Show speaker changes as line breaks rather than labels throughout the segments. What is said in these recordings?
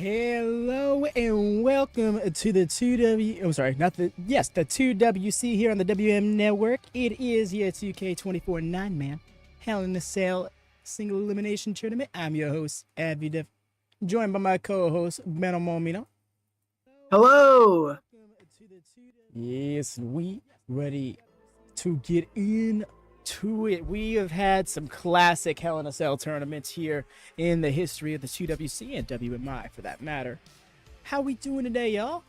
Hello and welcome to the 2W. I'm sorry, not the. Yes, the 2WC here on the WM network. It is your 2K24 9-man Hell in a Cell single elimination tournament. I'm your host, Avidev, joined by my co-host, Beno Momino.
Hello.
Yes, we ready to get into it. We have had some classic Hell in a Cell tournaments here in the history of the 2WC and WMI for that matter. How we doing today, y'all?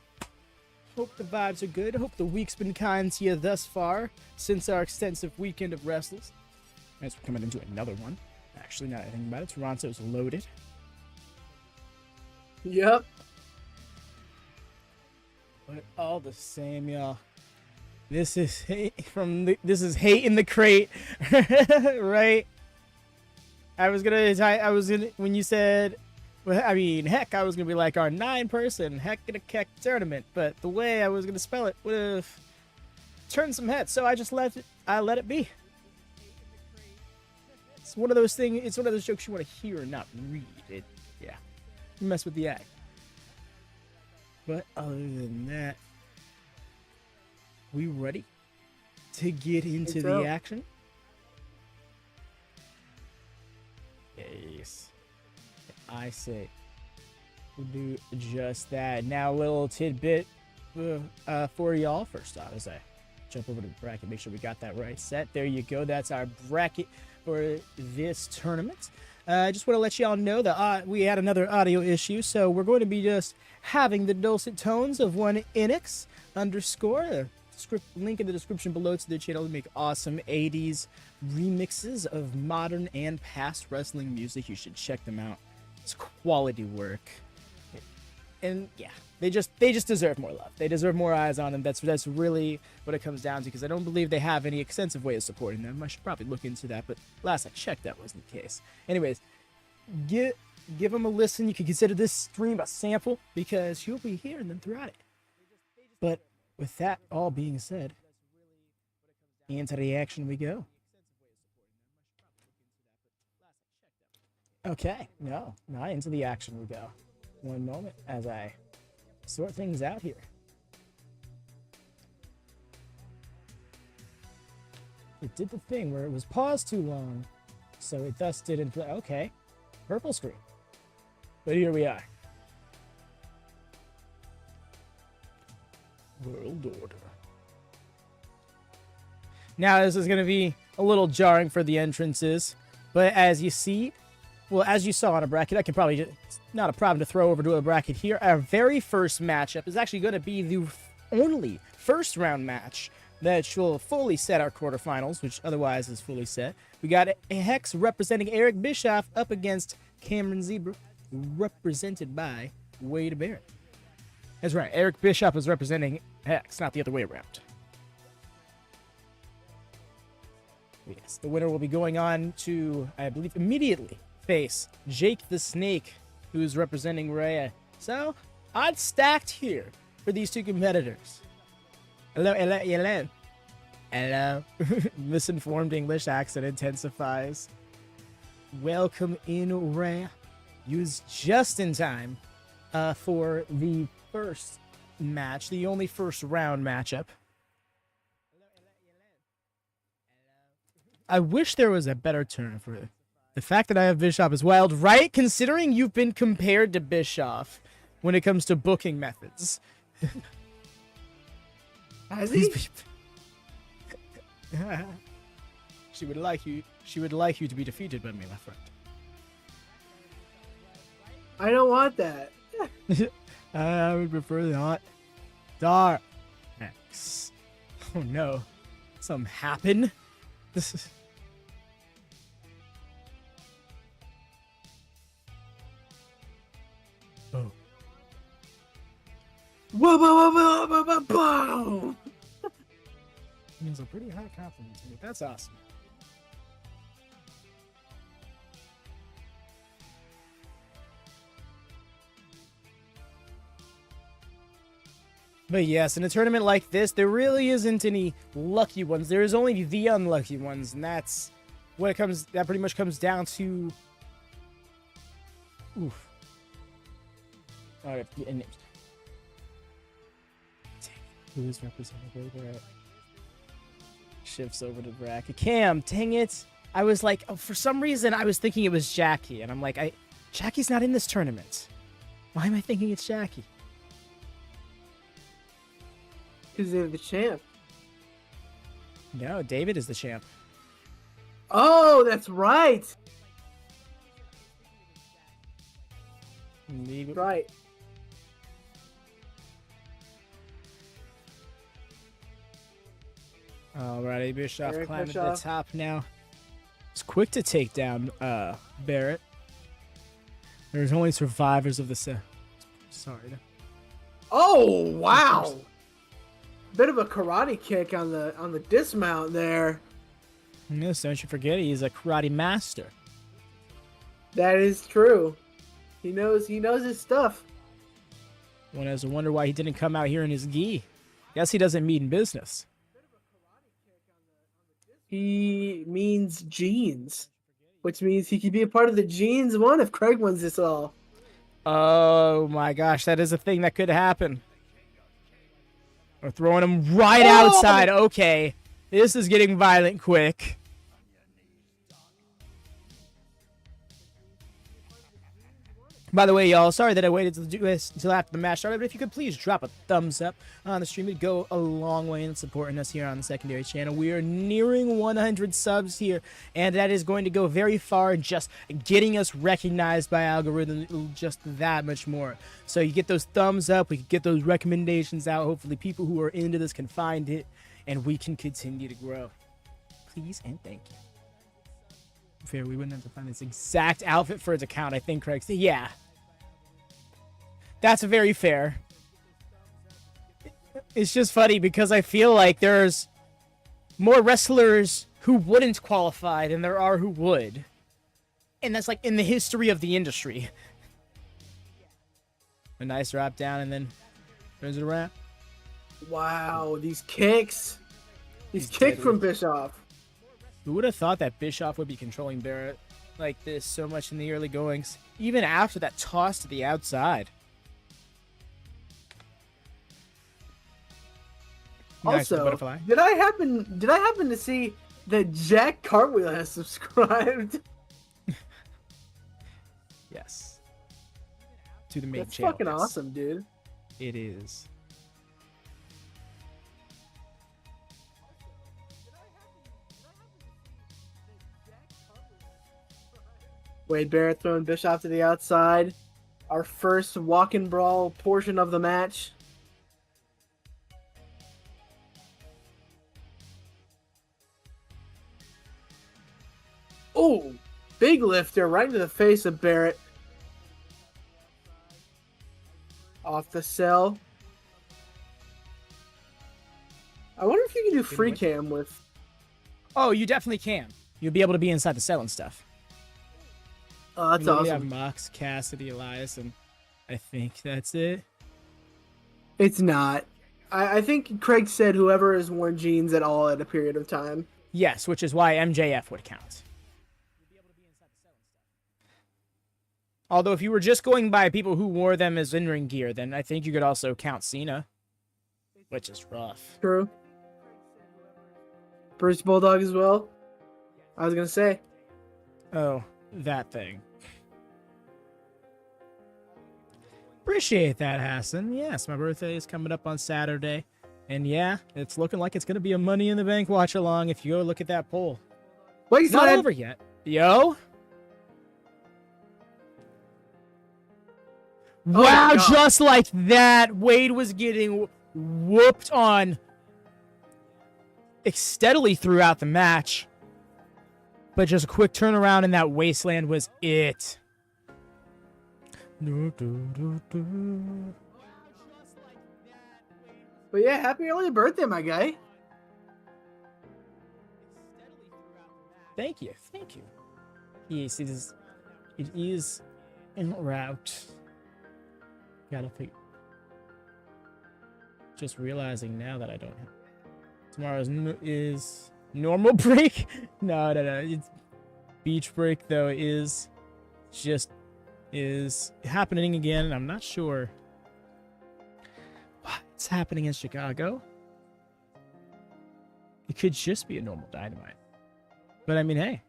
Hope the vibes are good. Hope the week's been kind to you thus far since our extensive weekend of wrestles. As we're coming into another one. Actually, now that I think about it, Toronto's loaded.
Yep.
But all the same, y'all. This is hate hate in the crate, right? When you said, well, I mean, heck, I was gonna be like our 9-person heck in a keck tournament, but the way I was gonna spell it would have turned some heads, so I just let it be. It's one of those things. It's one of those jokes you want to hear and not read. Yeah, you mess with the eye. But other than that, we ready to get into the action? Yes. I say we'll do just that. Now a little tidbit for y'all. First off, as I jump over to the bracket, make sure we got that right set. There you go. That's our bracket for this tournament. I just want to let y'all know that we had another audio issue, so we're going to be just having the dulcet tones of one Enix _ link in the description below to their channel to make awesome 80s remixes of modern and past wrestling music. You should check them out. It's quality work. And yeah, they just deserve more love. They deserve more eyes on them. That's really what it comes down to, because I don't believe they have any extensive way of supporting them. I should probably look into that, but last I checked, that wasn't the case. Anyways, give them a listen. You can consider this stream a sample, because you'll be hearing them throughout it. But with that all being said, into the action we go. Okay, not into the action we go. One moment as I sort things out here. It did the thing where it was paused too long, so it thus didn't play. Okay, purple screen. But here we are. World Order. Now this is going to be a little jarring for the entrances, but as you see, well, as you saw on a bracket, I can probably just, it's not a problem to throw over to a bracket here. Our very first matchup is actually going to be the only first round match that will fully set our quarterfinals, which otherwise is fully set. We got Hex representing Eric Bischoff up against Cameron Zebra, represented by Wade Barrett. That's right, Eric Bischoff is representing Hex, not the other way around. Yes, the winner will be going on to, I believe, immediately face Jake the Snake, who's representing Rhea. So, odds stacked here for these two competitors. Hello. Misinformed English accent intensifies. Welcome in, Rhea. Used just in time for the first match, the only first round matchup. I wish there was a better term for it. The fact that I have Bischoff is wild, right? Considering you've been compared to Bischoff when it comes to booking methods.
Has he?
She would like you to be defeated by me, my friend.
I don't want that.
I would prefer not. Dark. X. Oh no. Something happened. This is. Oh.
Whoa.
Means a pretty high compliment to me. That's awesome. But yes, in a tournament like this, there really isn't any lucky ones. There is only the unlucky ones, and that's what it comes. That pretty much comes down to. Oof. All right, and who's represented there? Shifts over to bracket. Cam, dang it! I was like, oh, for some reason, I was thinking it was Jackie, and I'm like, Jackie's not in this tournament. Why am I thinking it's Jackie?
Because they're the champ.
No, David is the champ.
Oh, that's right. Right.
Alrighty, Bischoff
Eric
climbing to the
Bischoff.
top now. It's quick to take down Barrett. There's only survivors of the set. Sorry.
Oh, wow. Bit of a karate kick on the dismount there.
Yes, don't you forget, he's a karate master.
That is true. He knows his stuff.
One has to wonder why he didn't come out here in his gi. Guess he doesn't mean business.
He means jeans, which means he could be a part of the jeans one if Craig wins this all.
Oh my gosh, that is a thing that could happen. We're throwing him right outside. Okay, this is getting violent quick. By the way, y'all, sorry that I waited to do this until after the match started, but if you could please drop a thumbs up on the stream, it'd go a long way in supporting us here on the secondary channel. We are nearing 100 subs here, and that is going to go very far in just getting us recognized by algorithm just that much more. So you get those thumbs up, we can get those recommendations out. Hopefully people who are into this can find it, and we can continue to grow. Please and thank you. Fair, we wouldn't have to find this exact outfit for its account, I think, Craig. Yeah. That's very fair. It's just funny because I feel like there's more wrestlers who wouldn't qualify than there are who would. And that's like in the history of the industry. A nice drop down and then turns it around.
Wow, these kicks. These kicks
deadly.
from Bischoff.
Who would have thought that Bischoff would be controlling Barrett like this so much in the early goings, even after that toss to the outside? Nice
Also,
butterfly.
did I happen to see that Jack Cartwheel has subscribed?
Yes. To the main
That's
channel.
fucking
yes.
awesome, dude.
It is.
Wade Barrett throwing Bischoff to the outside. Our first walk and brawl portion of the match. Oh, big lifter right into the face of Barrett. Off the cell. I wonder if you can do free cam with.
Oh, you definitely can. You'll be able to be inside the cell and stuff.
Oh, that's
We
awesome.
have Mox, Cassidy, Elias, and I think that's it.
It's not. I think Craig said whoever has worn jeans at all at a period of time.
Yes, which is why MJF would count. Although if you were just going by people who wore them as in-ring gear, then I think you could also count Cena, which is rough.
True. Bruce Bulldog as well. I was gonna say.
Oh, that thing. Appreciate that, Hassan. Yes, my birthday is coming up on Saturday. And yeah, it's looking like it's going to be a Money in the Bank watch-along if you go look at that poll.
Wait,
It's not over yet. Yo. Wow,
God.
just like that, Wade was getting whooped on steadily throughout the match. But just a quick turnaround in that wasteland was it.
But yeah, happy early birthday, my guy.
Thank you, thank you. Yes, it is en route. Gotta think. Just realizing now that I don't have. Tomorrow is normal break. No. It's beach break though is just is happening again, and I'm not sure what's happening in Chicago. It could just be a normal Dynamite. But I mean, hey.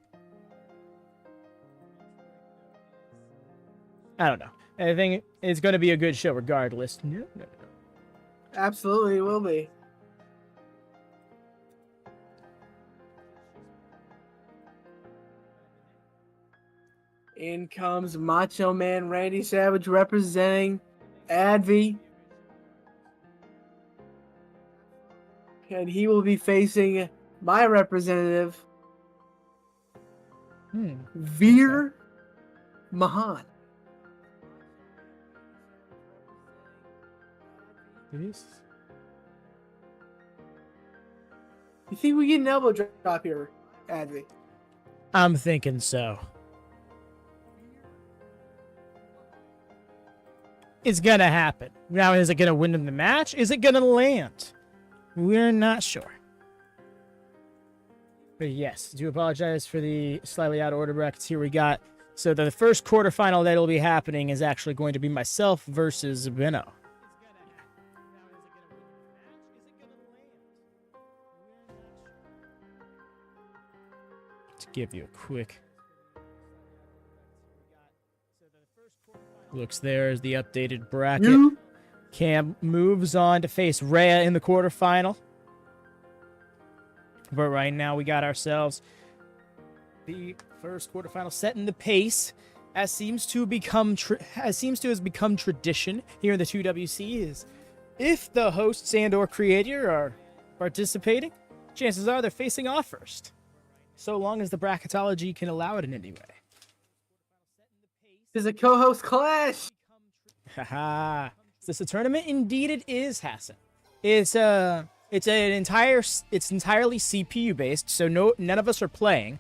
I don't know. I think it's going to be a good show regardless. No.
Absolutely, it will be. In comes Macho Man Randy Savage representing Advi. And he will be facing my representative, Veer Mahan.
It is.
You think we get an elbow drop here, Advi?
I'm thinking so. It's gonna happen. Now, is it gonna win in the match? Is it gonna land? We're not sure. But yes, do apologize for the slightly out of order brackets here we got. So the first quarterfinal that'll be happening is actually going to be myself versus Benno. To give you a quick looks, there is the updated bracket. Cam moves on to face Rhea in the quarterfinal. But right now we got ourselves the first quarterfinal, setting the pace, as seems to have become tradition here in the 2WC. Is if the hosts and/or creator are participating, chances are they're facing off first, so long as the bracketology can allow it in any way.
There's a co-host clash.
Haha. Is this a tournament? Indeed it is, Hassan. It's entirely CPU based, so none of us are playing.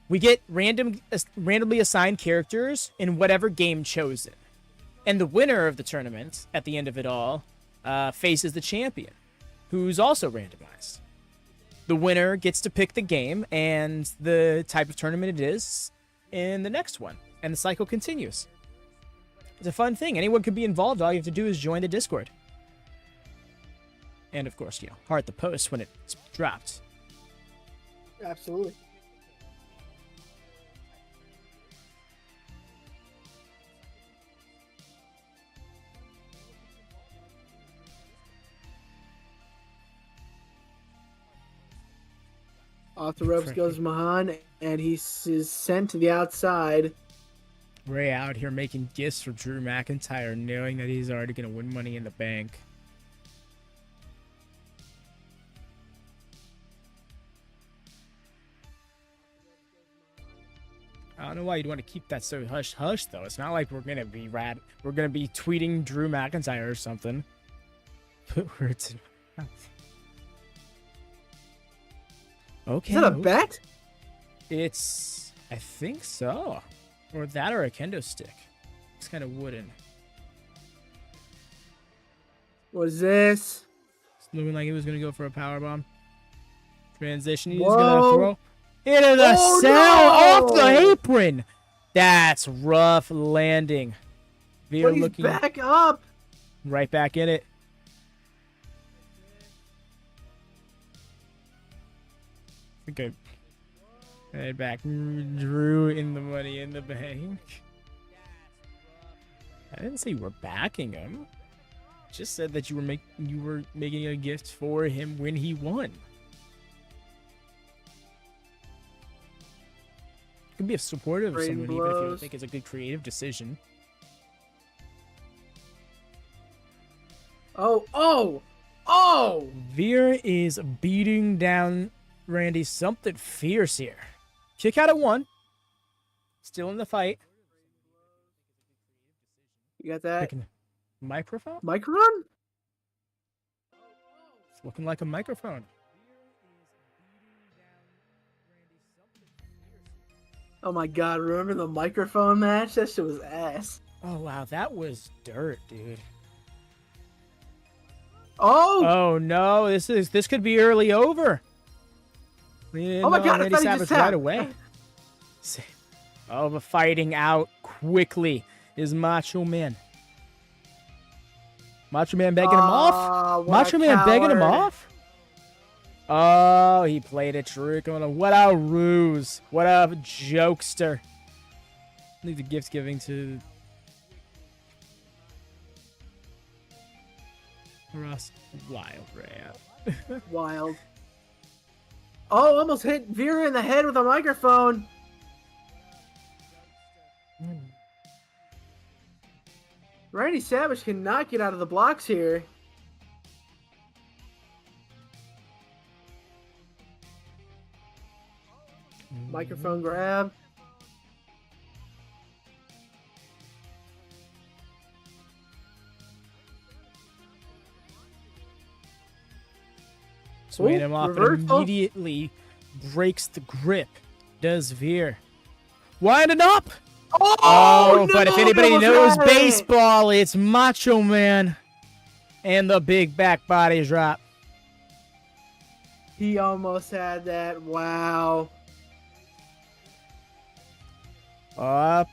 We get randomly assigned characters in whatever game chosen. And the winner of the tournament, at the end of it all, faces the champion, who's also randomized. The winner gets to pick the game and the type of tournament it is in the next one. And the cycle continues. It's a fun thing. Anyone can be involved. All you have to do is join the Discord. And of course, heart the post when it's dropped.
Absolutely. Off the ropes goes Mahan, and he is sent to the outside.
Ray out here making gifts for Drew McIntyre, knowing that he's already going to win Money in the Bank. I don't know why you'd want to keep that so hush-hush, though. It's not like we're going to be we're going to be tweeting Drew McIntyre or something. Put words in my mouth. Okay.
Is that a bet?
It's... I think so. Or that or a kendo stick. It's kind of wooden.
What's this?
It's looking like he was going to go for a powerbomb. Transition. He's going to throw into the cell off the apron. That's rough landing.
Veer looking back up.
Right back in it. I think I head back. Drew in the Money in the Bank. I didn't say you were backing him. Just said that you were making a gift for him when he won. You can be supportive of someone even if you don't think it's a good creative decision.
Oh!
Veer is beating down Randy something fierce here. Kick out at 1. Still in the fight.
You got that?
Microphone?
Microphone?
It's looking like a microphone.
Oh my god, remember the microphone match? That shit was ass.
Oh wow, that was dirt, dude.
Oh
no, this could be early over.
Oh my god,
Randy Savage right away. Oh, but fighting out quickly. is Macho Man. Macho Man begging him off?
What
Macho
a
Man begging him
coward.
off? Oh, he played a trick on him. What a ruse. What a jokester. Leave the gift giving to Ross. Wild rap.
Wild. Oh, almost hit Vera in the head with a microphone. Randy Savage cannot get out of the blocks here. Microphone grab.
Swinging him off and
reversal.
immediately breaks the grip. Does Veer. Winding up! Oh,
no,
but if anybody
almost
knows
had it.
baseball, it's Macho Man. And the big back body drop.
He almost had that. Wow.
Up.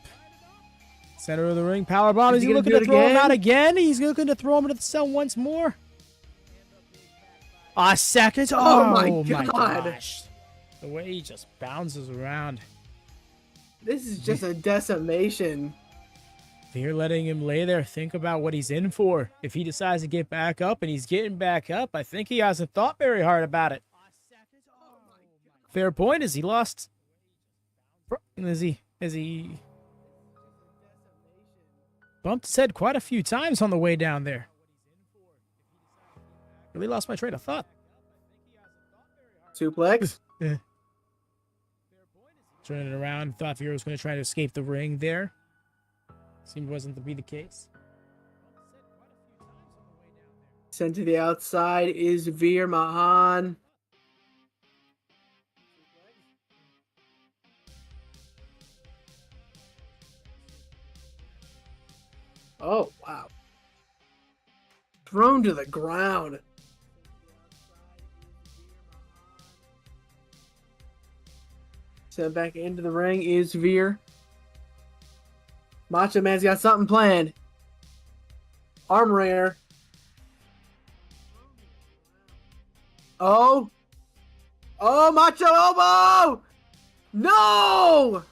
Center of the ring. Powerbomb.
Is
Is
he
he
gonna
looking
do
to
it
throw him
again?
out again? He's looking to throw him into the cell once more. A second.
Oh my
my
God.
gosh. The way he just bounces around.
This is just a decimation.
They're letting him lay there, think about what he's in for. If he decides to get back up and he's getting back up, I think he hasn't thought very hard about it. Fair point is he lost. Is he bumped his head quite a few times on the way down there. Really lost my train of thought.
Suplex.
Turning it around, thought Veer was going to try to escape the ring there. Seemed wasn't to be the case.
Sent to the outside is Veer Mahan. Oh, wow. Thrown to the ground. Sent back into the ring is Veer. Macho Man's got something planned. Arm wringer. Oh. Oh, Macho Elbow! No!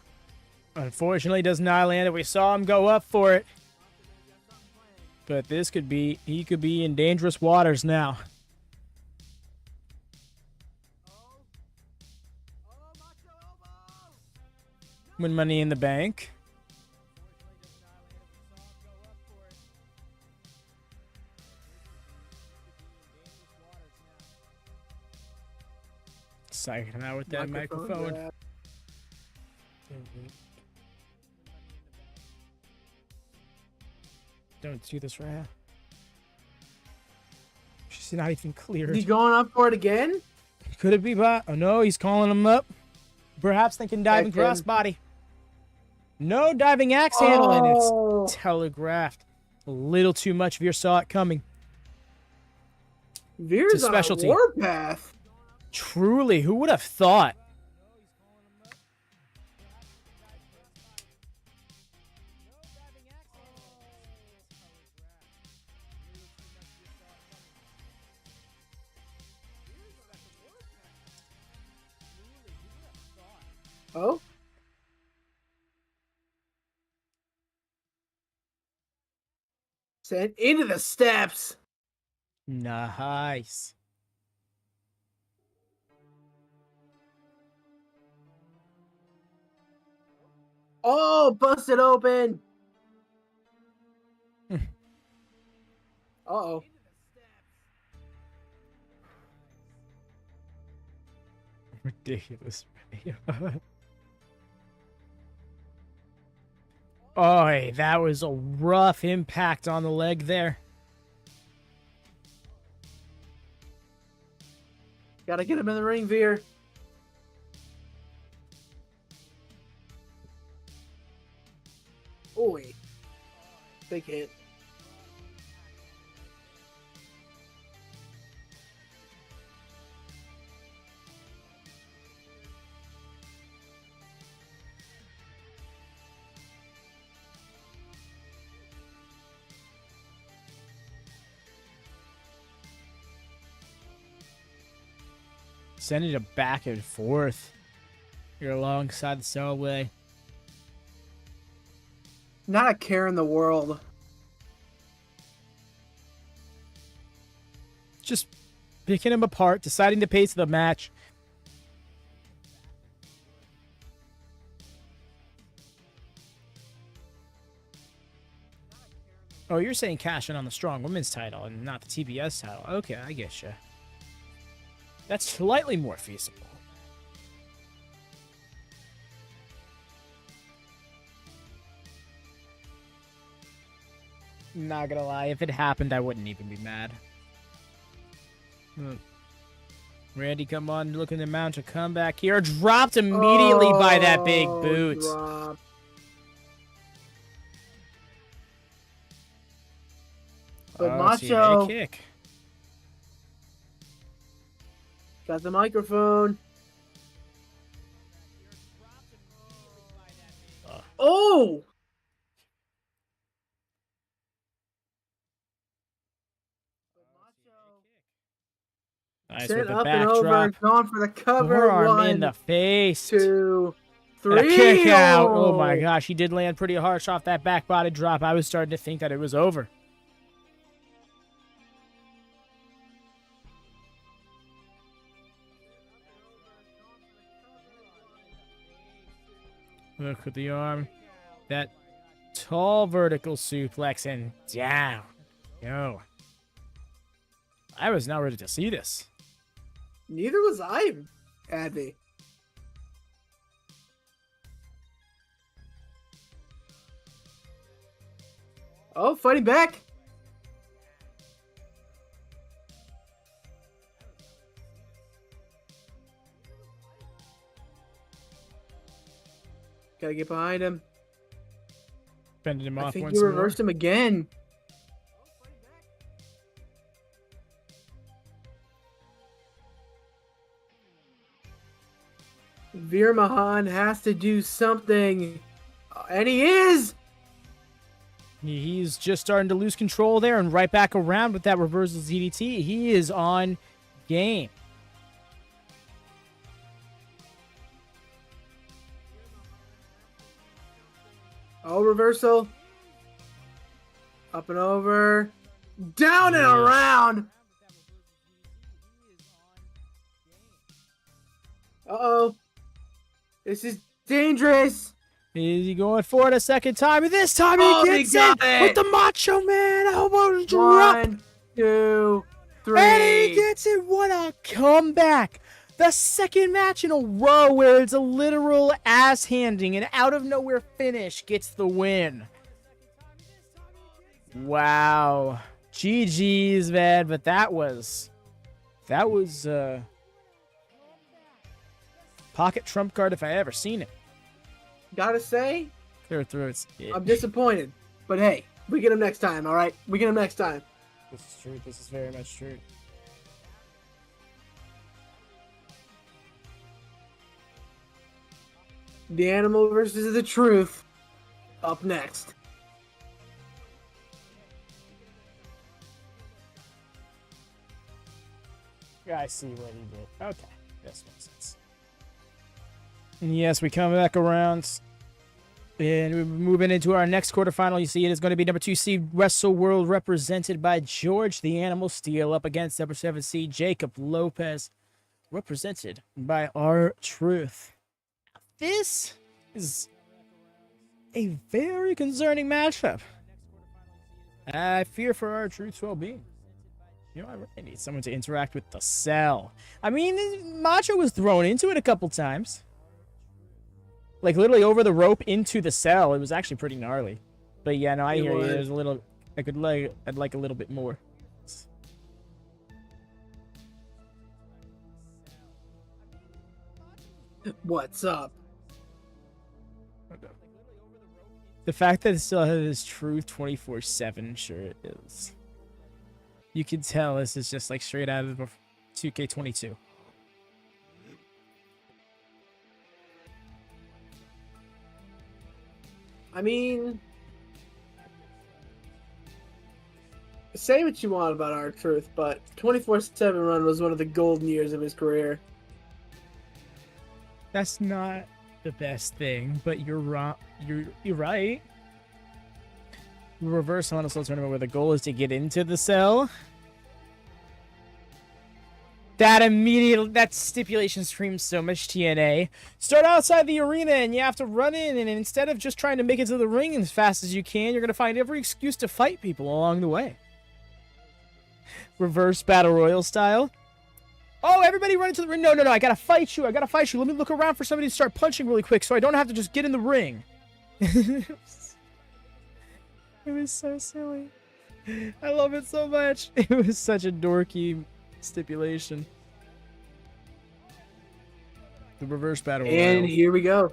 Unfortunately, does not land it. We saw him go up for it. But this could be, he could be in dangerous waters now. Win Money in the Bank. Psyching him out with that microphone.
grab.
Don't do this right now. She's not even cleared.
He's going up for it again?
Could it be bot? Oh no, he's calling him up. Perhaps thinking diving
Action.
crossbody. No diving axe handle, and
Oh.
it's telegraphed. A little too much. Veer saw it coming.
Veer's
It's a specialty.
on a warpath.
Truly, who would have thought?
Oh. Sent into the steps.
Nice.
Oh, busted open. Uh-oh.
Ridiculous. Oh, that was a rough impact on the leg there.
Gotta get him in the ring, Veer. Oi. Big hit.
Sending it back and forth. You're alongside the Selway.
Not a care in the world.
Just picking him apart, deciding the pace of the match. Oh, you're saying cash in on the strong women's title and not the TBS title. Okay, I get you. That's slightly more feasible. Not gonna lie, if it happened, I wouldn't even be mad. Randy, come on, looking to mount a comeback here. Dropped immediately by that big boot.
Drop. But Macho
kick.
got the microphone. Oh!
Nice
Sent
with the
up and over,
backdrop.
going for the cover.
Forearm
1,
in the face.
2,
And a
3.
kick out. Oh my gosh, he did land pretty harsh off that back body drop. I was starting to think that it was over. Look at the arm. That tall vertical suplex and down. Yo. I was not ready to see this.
Neither was I, Abby. Oh, fighting back. Gotta get behind him.
Fending him
I
off
think
once
you
more.
reversed him again. Veer Mahan has to do something. And he is!
He's just starting to lose control there and right back around with that reversal ZDT. He is on game.
Oh, reversal. Up and over. Down and around. Uh-oh. This is dangerous.
Is he going for it a second time? And this time he gets
got
it
it
with the Macho Man elbow drop.
1, 2, 3.
And he gets it. What a comeback. The second match in a row where it's a literal ass handing and out of nowhere finish gets the win. Wow. GG's, man. But that was pocket trump card if I ever seen it.
Gotta say,
Clear throats.
I'm disappointed. But hey, we get him next time, all right? We get him next time.
This is true. This is very much true.
The Animal versus the Truth. Up next.
Yeah, I see what he did. Okay, this makes sense. And yes, we come back around. And we're moving into our next quarterfinal. You see, it is going to be number 2 seed WRSTLwrld represented by George the Animal Steel up against number 7 seed Jacob Lopez represented by R-Truth. This is a very concerning matchup. I fear for R-Truth's well-being. You know, I really need someone to interact with the cell. I mean, Macho was thrown into it a couple times. Like, literally over the rope into the cell. It was actually pretty gnarly. But yeah, no, I hear you. There's a little... I'd like a little bit more.
What's up?
The fact that it still has Truth 24/7, sure it is. You can tell this is just like straight out of 2K22.
I mean, say what you want about R-Truth, but 24/7 run was one of the golden years of his career.
That's not the best thing, but you're wrong. You're right. Reverse on a slow tournament where the goal is to get into the cell. That stipulation screams so much TNA. Start outside the arena and you have to run in, and instead of just trying to make it to the ring as fast as you can, you're going to find every excuse to fight people along the way. Reverse Battle Royal style. Oh, everybody run into the ring. No, I got to fight you. Let me look around for somebody to start punching really quick so I don't have to just get in the ring. It was so silly. I love it so much. It was such a dorky stipulation. The reverse battle royal.
And here we go.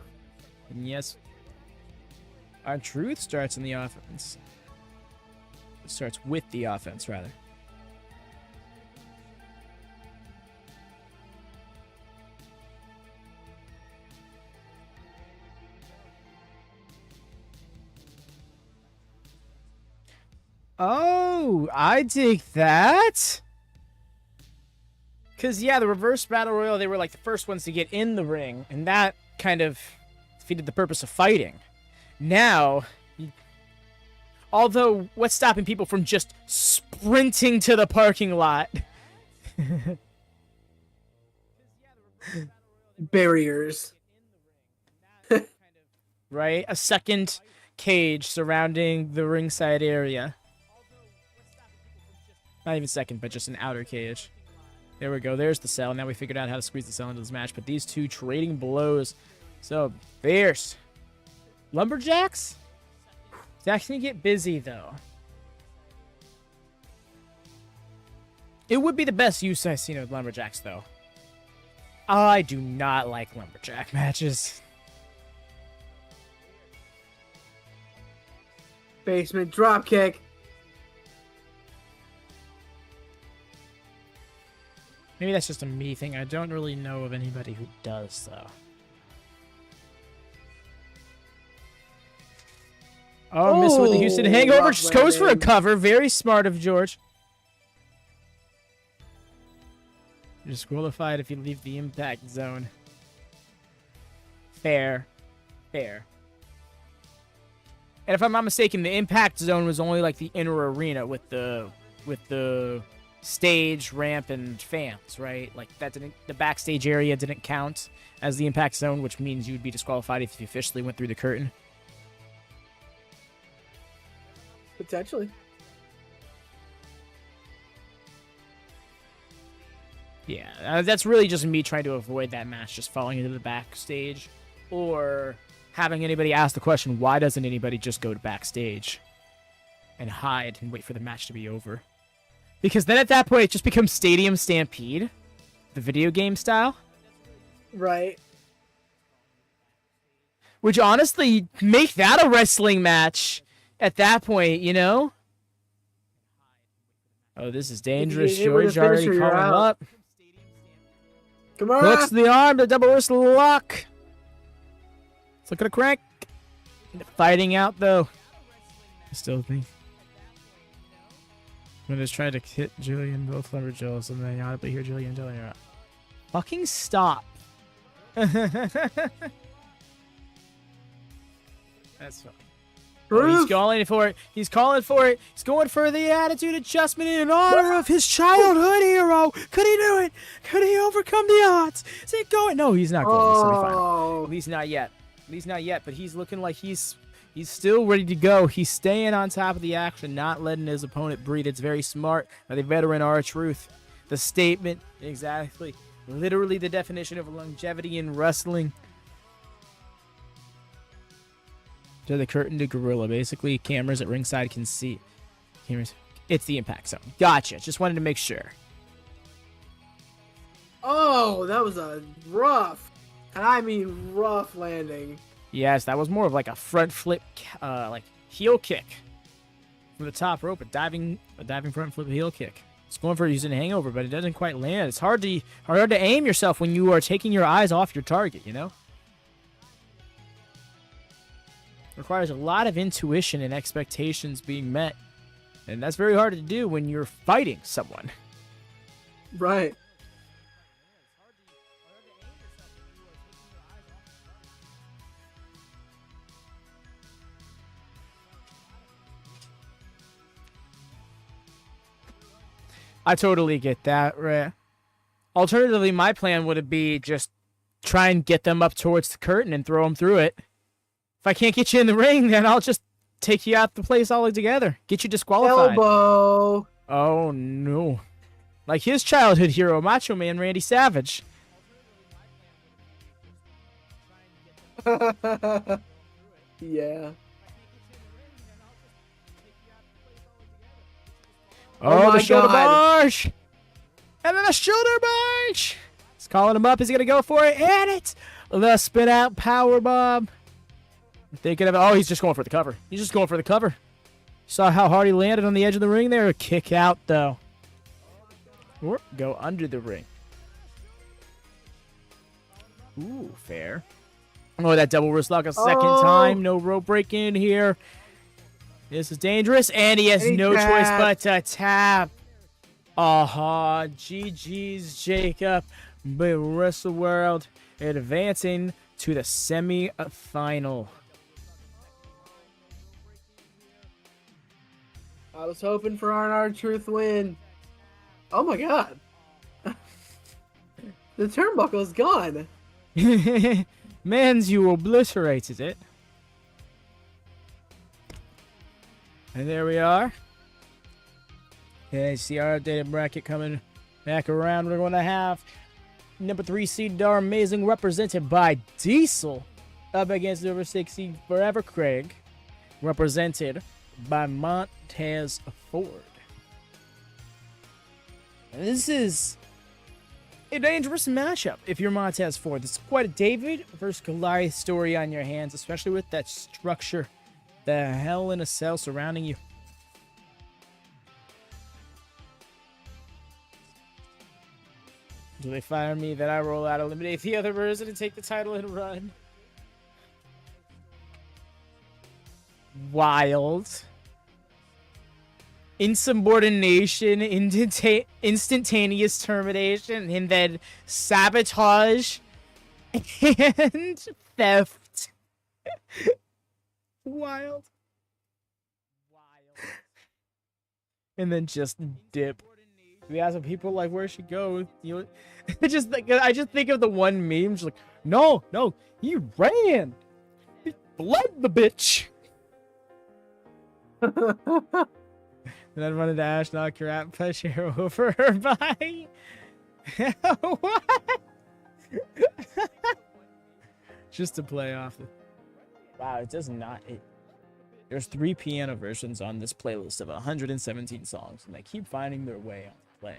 And yes, our truth starts in the offense. It starts with the offense, rather. Oh, I dig that. Because, yeah, the reverse battle royal, they were like the first ones to get in the ring, and that kind of defeated the purpose of fighting. Now, although, what's stopping people from just sprinting to the parking lot?
Barriers.
Right? A second cage surrounding the ringside area. Not even second, but just an outer cage. There we go. There's the cell. Now we figured out how to squeeze the cell into this match. But these two trading blows. So, fierce. Lumberjacks? It's actually going to get busy, though. It would be the best use I've seen of Lumberjacks, though. I do not like Lumberjack matches.
Basement dropkick.
Maybe that's just a me thing. I don't really know of anybody who does, though. Oh, missed with the Houston Hangover. Just goes for a cover. Very smart of George. You're disqualified if you leave the impact zone. Fair. Fair. And if I'm not mistaken, the impact zone was only like the inner arena with the stage, ramp, and fans, right? Like that didn't, the backstage area didn't count as the impact zone, which means you'd be disqualified if you officially went through the curtain.
Potentially.
Yeah, that's really just me trying to avoid that match just falling into the backstage, or having anybody ask the question, why doesn't anybody just go to backstage and hide and wait for the match to be over? Because then at that point, it just becomes Stadium Stampede, the video game style.
Right.
Which honestly, make that a wrestling match at that point, you know? Oh, this is dangerous. George already calling up.
Come on.
Hooks the arm, the double wrist lock. It's looking to crank. Fighting out, though. I still think. I'm just trying to hit Julian both lumberjills, and then you audibly hear Julian telling her, fucking stop. That's fine. Oh, he's calling for it. He's calling for it. He's going for the attitude adjustment in honor of his childhood hero. Could he do it? Could he overcome the odds? Is it going? No, he's not going to the semifinal. At least not yet. At least not yet. But he's looking like he's still ready to go. He's staying on top of the action, not letting his opponent breathe. It's very smart by the veteran R-Truth. The statement, exactly. Literally the definition of longevity in wrestling. To the curtain to Gorilla. Basically, cameras at ringside can see. Cameras. It's the impact zone. Gotcha. Just wanted to make sure.
Oh, that was a rough, and I mean rough landing.
Yes, that was more of like a front flip, like heel kick from the top rope. A diving front flip heel kick. It's going for using a hangover, but it doesn't quite land. It's hard to aim yourself when you are taking your eyes off your target, you know? Requires a lot of intuition and expectations being met. And that's very hard to do when you're fighting someone.
Right.
I totally get that, right? Alternatively, my plan would be just try and get them up towards the curtain and throw them through it. If I can't get you in the ring, then I'll just take you out the place altogether. Get you disqualified.
Elbow.
Oh, no. Like his childhood hero, Macho Man Randy Savage.
Yeah.
Oh,
my
the shoulder
God.
barge. And then the shoulder barge. He's calling him up. He's going to go for it. And it's the spin out power bomb. Thinking of it. Oh, he's just going for the cover. He's just going for the cover. Saw how hard he landed on the edge of the ring there. Kick out, though. Or go under the ring. Ooh, fair. Oh, that double wrist lock a second time. No rope break in here. This is dangerous. And he has no choice but to tap. Aha. GG's, Jacob. But WRSTLwrld advancing to the semi-final.
I was hoping for our truth win. Oh my God. The turnbuckle's gone.
Mans, you obliterated it. And there we are. Okay, see our updated bracket coming back around. We're going to have number 3 seed Our Amazing represented by Diesel up against number 6 seed Forever Craig represented by Montez Ford. And this is a dangerous matchup if you're Montez Ford. This is quite a David versus Goliath story on your hands, especially with that structure, the Hell in a Cell surrounding you. Do they fire me? Then I roll out, eliminate the other person, and take the title and run. Wild. Insubordination, instantaneous termination, and then sabotage and theft. Wild. And then just dip. We ask some people like, where'd she go? You know, I just think of the one meme, just like, no, he ran. He bled the bitch. And then run into Ash, knock her out, push her over her body. What? Just to play off the... Wow, it does not... There's 3 piano versions on this playlist of 117 songs, and they keep finding their way on playing.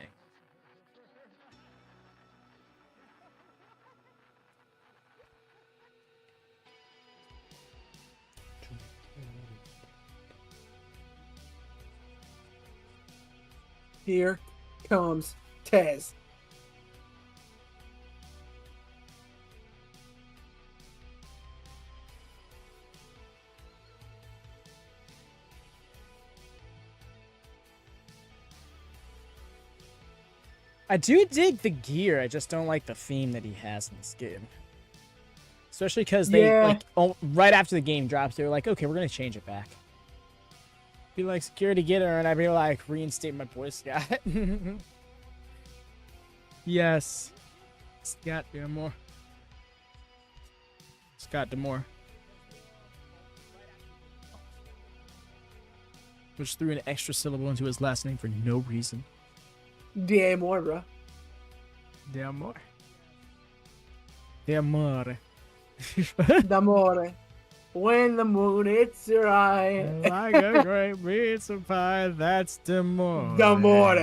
Here comes Tez.
I do dig the gear, I just don't like the theme that he has in this game. Especially because they, right after the game drops, they were like, okay, we're going to change it back. Be like, security get her, and I'd be like, reinstate my Boy Scout. Yes. Scott D'Amore. Scott D'Amore. Which threw an extra syllable into his last name for no reason.
D'Amore, bro.
D'Amore. D'Amore.
D'Amore. When the moon hits your eye.
Like a great pizza pie, that's D'Amore.
D'Amore.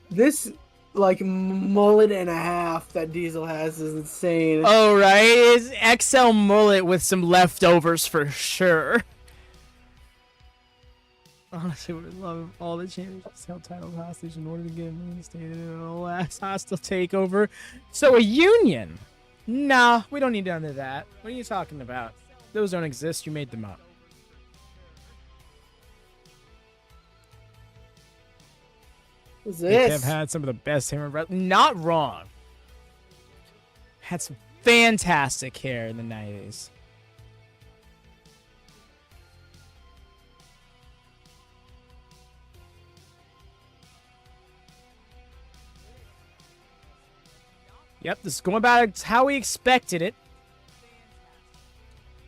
This, like, mullet and a half that Diesel has is insane.
Oh, right? It's XL mullet with some leftovers for sure. Honestly, would love if all the championships held title hostage in order to get reinstated in a last hostile takeover. So a union? Nah, we don't need none of that. What are you talking about? Those don't exist. You made them up.
What's
They
this?
have had some of the best hair in wrestling. Not wrong. Had some fantastic hair in the 90s. Yep, this is going about how we expected it.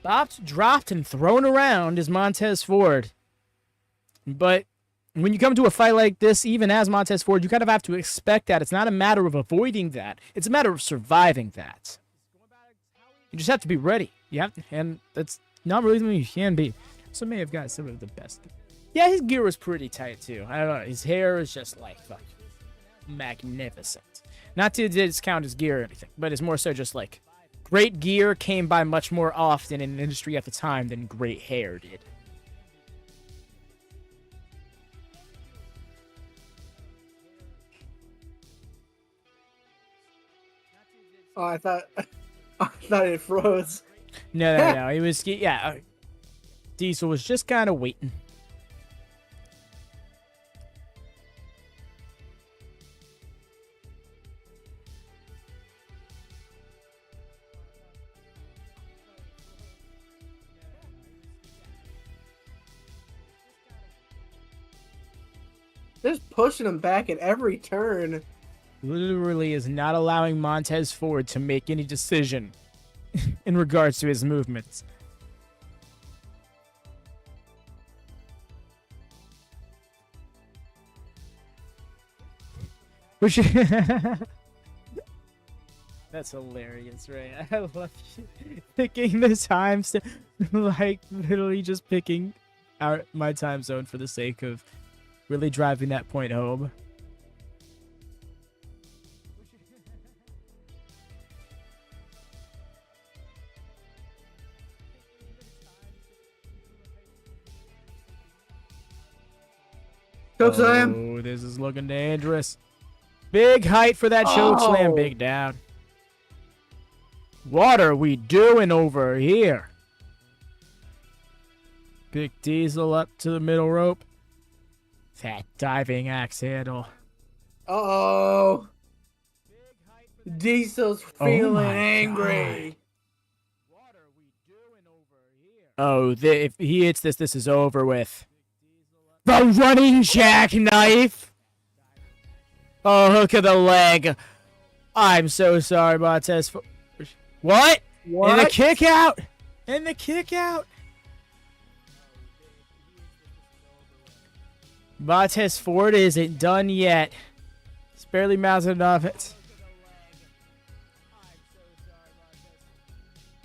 Bopped, dropped, and thrown around is Montez Ford. But when you come to a fight like this, even as Montez Ford, you kind of have to expect that. It's not a matter of avoiding that. It's a matter of surviving that. You just have to be ready. And that's not really something you can be. So may have got some of the best. Yeah, his gear was pretty tight too. I don't know. His hair is just like fucking magnificent. Not to discount his gear or anything, but it's more so just like great gear came by much more often in the industry at the time than great hair did.
Oh, I thought it froze.
No. He was, Diesel was just kind of waiting.
Just pushing him back at every turn.
Literally is not allowing Montez Ford to make any decision in regards to his movements. Which that's hilarious, right? I love you picking the times, like literally just picking my time zone for the sake of really driving that point home.
Chokeslam.
Oh, this is looking dangerous. Big height for that chokeslam, big down. What are we doing over here? Big Diesel up to the middle rope. That diving axe handle.
Uh-oh. Diesel's feeling angry.
Oh, if he hits this, this is over with. The running jackknife. Oh, hook of the leg. I'm so sorry, Montez. What? And the kick out. And the kick out. Montez Ford isn't done yet. It's barely mounted off it.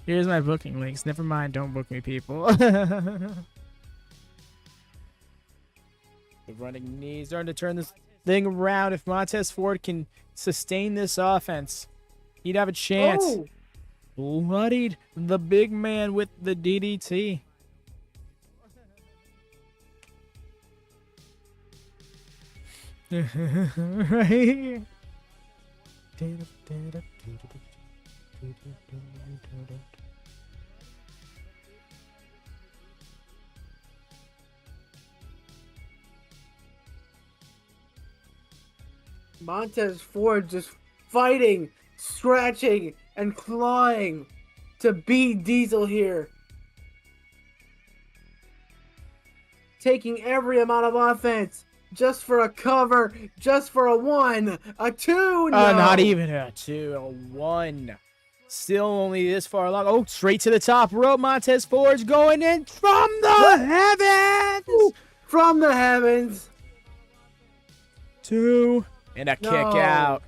Here's my booking links. Never mind, don't book me, people. The running knee starting to turn this thing around. If Montez Ford can sustain this offense, he'd have a chance.
Oh.
Bloodied the big man with the DDT. Right?
Montez Ford just fighting, scratching, and clawing to beat Diesel here. Taking every amount of offense just for a cover, just for a 1, a 2, no.
Not even a 2, a 1. Still only this far along. Oh, straight to the top rope. Montez Ford's going in from the heavens.
Ooh, from the heavens.
2. And a kick out.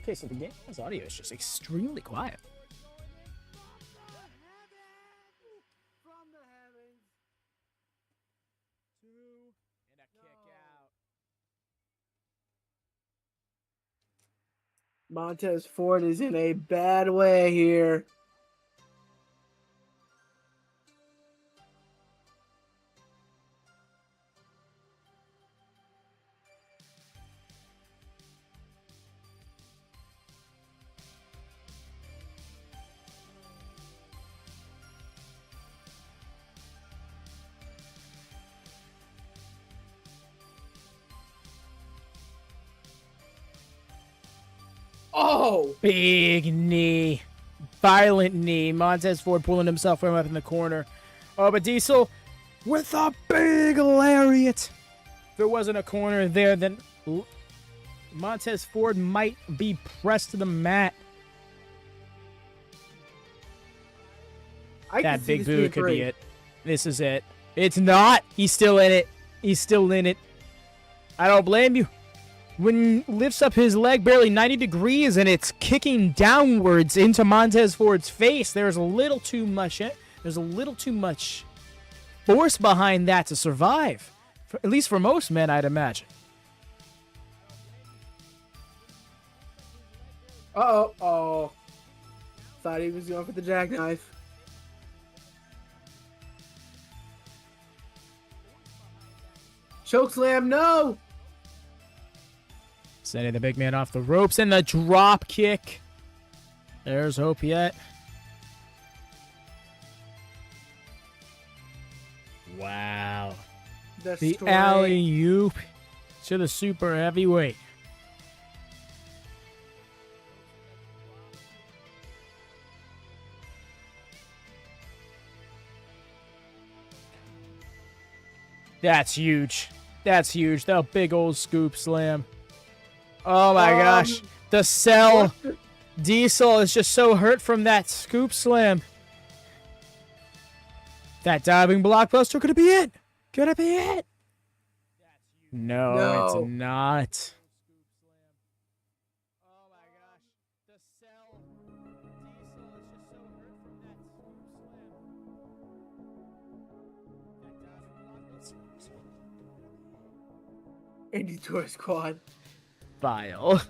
Okay, so the game's audio is just extremely quiet.
From the heavens.
2. And a kick out.
Montez Ford is in a bad way here. Oh!
Big knee. Violent knee. Montez Ford pulling himself up in the corner. Oh, but Diesel with a big lariat. there wasn't a corner there, then Montez Ford might be pressed to the mat. That big boot could be it. This is it. It's not. He's still in it. He's still in it. I don't blame you. When he lifts up his leg barely 90 degrees and it's kicking downwards into Montez Ford's face, there's a little too much. There's a little too much force behind that to survive. At least for most men, I'd imagine.
Uh-oh. Thought he was going for the jackknife. Chokeslam, no!
Sending the big man off the ropes and the drop kick. There's hope yet. Wow. The alley-oop to the super heavyweight. That's huge. That's huge. That big old scoop slam. Oh my gosh. The cell. Diesel is just so hurt from that scoop slam. That diving blockbuster could be it. Could it be it? No, it's not. Oh my gosh. The cell. Diesel is just so hurt from that scoop slam.
Andy Tour Squad.
Bile.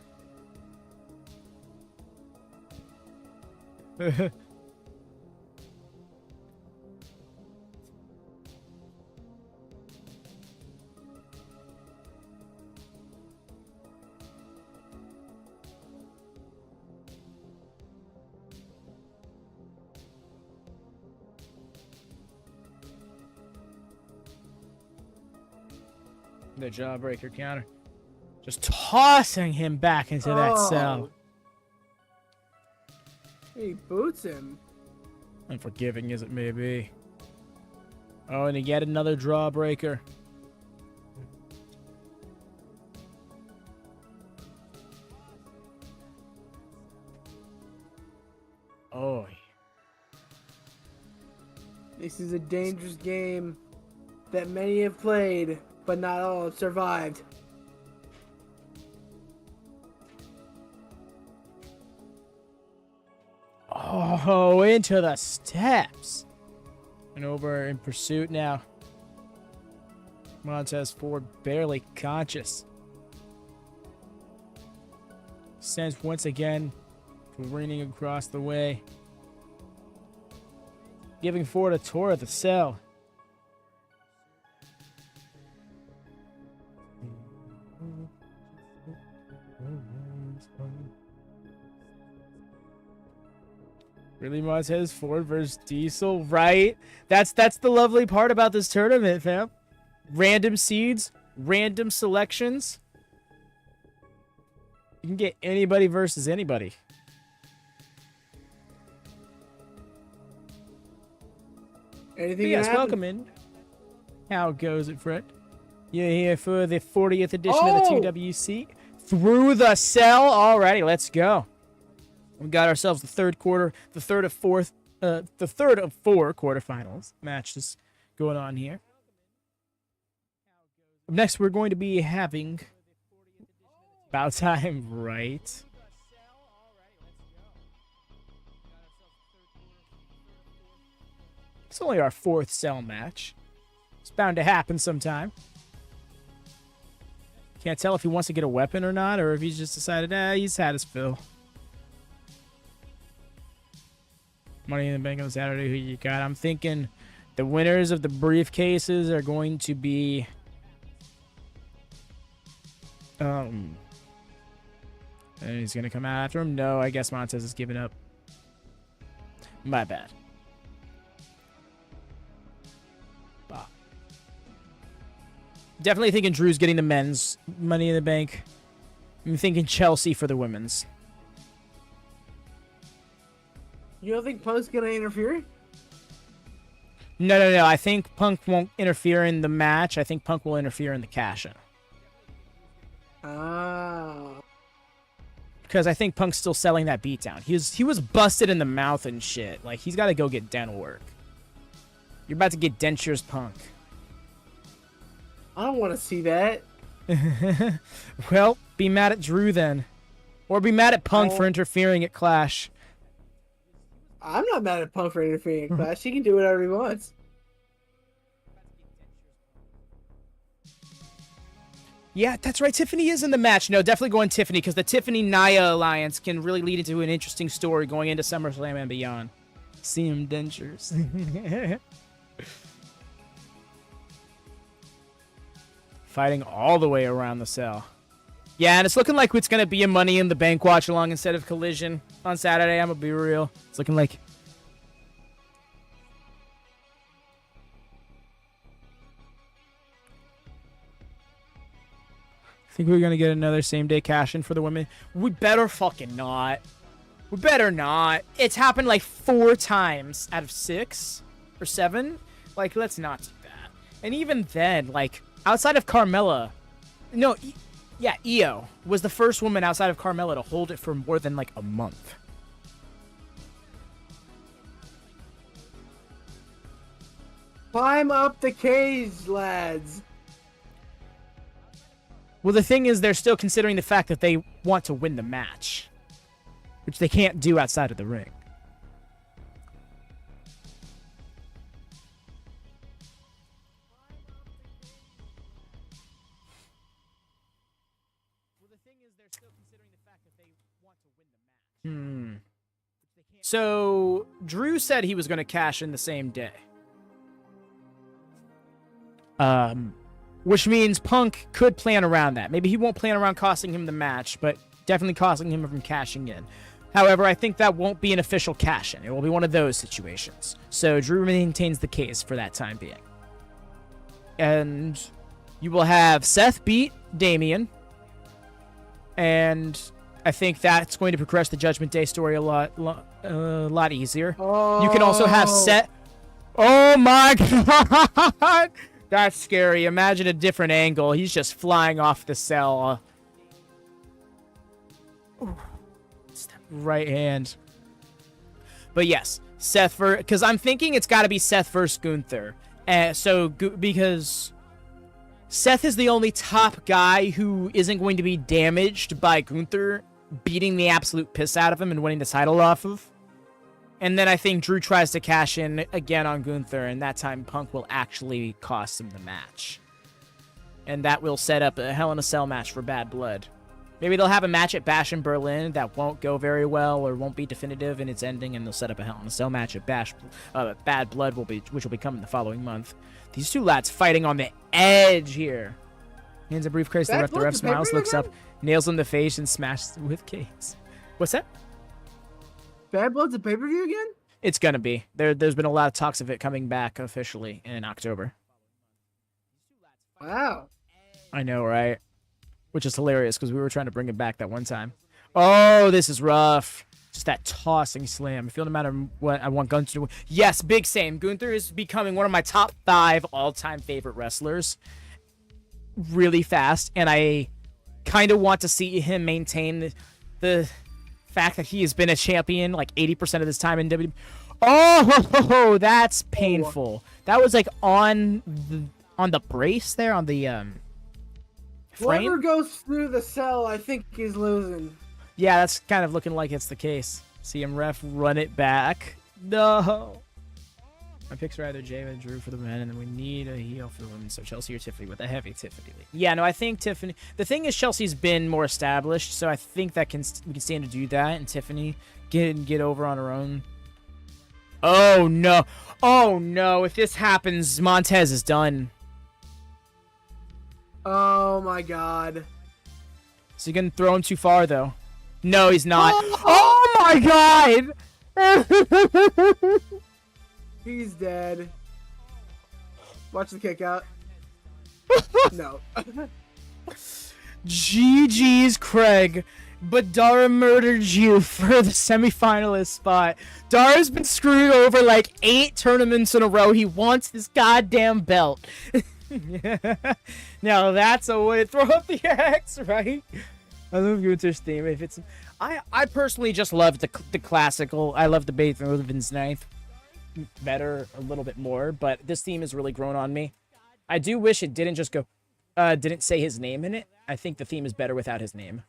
The jawbreaker counter. Just tossing him back into that cell.
He boots him.
Unforgiving as it may be. Oh, and yet another jawbreaker. Oh.
This is a dangerous game that many have played, but not all have survived.
Oh, into the steps. And over in pursuit now. Montez Ford barely conscious. Sends once again, careening across the way. Giving Ford a tour of the cell. Really, Montez Ford versus Diesel, right? That's the lovely part about this tournament, fam. Random seeds, random selections. You can get anybody versus anybody.
Anything
Yes, welcome in. How goes it, Fred? You're here for the 40th edition of the 2WC. Through the cell. Alrighty, let's go. We got ourselves the third quarter, the third of four quarterfinals matches going on here. Next, we're going to be having About Time, right? It's only our fourth cell match. It's bound to happen sometime. Can't tell if he wants to get a weapon or not, or if he's just decided, he's had his fill. Money in the Bank on Saturday, who you got? I'm thinking the winners of the briefcases are going to be... And he's going to come out after him? No, I guess Montez has given up. My bad. Definitely thinking Drew's getting the men's Money in the Bank. I'm thinking Chelsea for the women's.
You don't think Punk's gonna interfere?
No. I think Punk won't interfere in the match. I think Punk will interfere in the cash-in.
Ah.
Because I think Punk's still selling that beatdown. He was busted in the mouth and shit. Like, he's got to go get dental work. You're about to get dentures, Punk.
I don't want to see that.
Well, be mad at Drew then. Or be mad at Punk for interfering at Clash.
I'm not mad at Punk for interfering in Clash. He can do whatever he wants.
Yeah, that's right. Tiffany is in the match. No, definitely going Tiffany, because the Tiffany-Nia alliance can really lead into an interesting story going into SummerSlam and beyond. See him dentures. Fighting all the way around the cell. Yeah, and it's looking like it's going to be a Money in the Bank watch-along instead of Collision on Saturday. I'm going to be real. It's looking like... I think we're going to get another same-day cash-in for the women. We better fucking not. We better not. It's happened like 4 times out of 6 or 7. Like, let's not do that. And even then, like, outside of Carmella... No, yeah, Io was the first woman outside of Carmella to hold it for more than, like, a month.
Climb up the cage, lads.
Well, the thing is, they're still considering the fact that they want to win the match, which they can't do outside of the ring. So, Drew said he was going to cash in the same day. Which means Punk could plan around that. Maybe he won't plan around costing him the match, but definitely costing him from cashing in. However, I think that won't be an official cash-in. It will be one of those situations. So Drew maintains the case for that time being. And you will have Seth beat Damian. And I think that's going to progress the Judgment Day story a lot easier.
Oh.
You can also have Seth... Oh my god! That's scary. Imagine a different angle. He's just flying off the cell. Right hand. But yes, Seth because I'm thinking it's got to be Seth versus Gunther. Because Seth is the only top guy who isn't going to be damaged by Gunther beating the absolute piss out of him and winning the title off of. And then I think Drew tries to cash in again on Gunther, and that time Punk will actually cost him the match. And that will set up a Hell in a Cell match for Bad Blood. Maybe they'll have a match at Bash in Berlin that won't go very well or won't be definitive in its ending, and they'll set up a Hell in a Cell match at Bad Blood, which will be coming the following month. These two lads fighting on the edge here. Hands a briefcase, the ref smiles, looks up, nails in the face, and smashes with case. What's that?
Bad Blood's a pay-per-view again?
It's gonna be. There's been a lot of talks of it coming back officially in October.
Wow.
I know, right? Which is hilarious because we were trying to bring it back that one time. Oh, this is rough. Just that tossing slam. I feel no matter what, I want Gunther to win. Yes, big same. Gunther is becoming one of my top 5 all-time favorite wrestlers really fast, and I kind of want to see him maintain the fact that he has been a champion like 80% of his time in WWE. Oh, that's painful. That was like on the brace there, on the frame.
Whoever goes through the cell, I think is losing.
Yeah, that's kind of looking like it's the case. See him ref run it back. No. My picks are either Jay and Drew for the men, and then we need a heel for the women. So Chelsea or Tiffany with a heavy Tiffany lead. Yeah, no, I think Tiffany. The thing is, Chelsea's been more established, so I think that we can stand to do that, and Tiffany get over on her own. Oh no! Oh no! If this happens, Montez is done.
Oh my god!
Is he gonna throw him too far though? No, he's not. Oh my god!
He's dead. Watch the kick out. No.
GG's, Craig. but Dara murdered you for the semifinalist spot. Dara's been screwed over like 8 tournaments in a row. He wants this goddamn belt. Now that's a way to throw up the X, right? I love Gunther's theme. If it's, I personally just love the classical. I love the Beethoven's Ninth better a little bit more, but this theme has really grown on me. I do wish it didn't just go, didn't say his name in it. I think the theme is better without his name.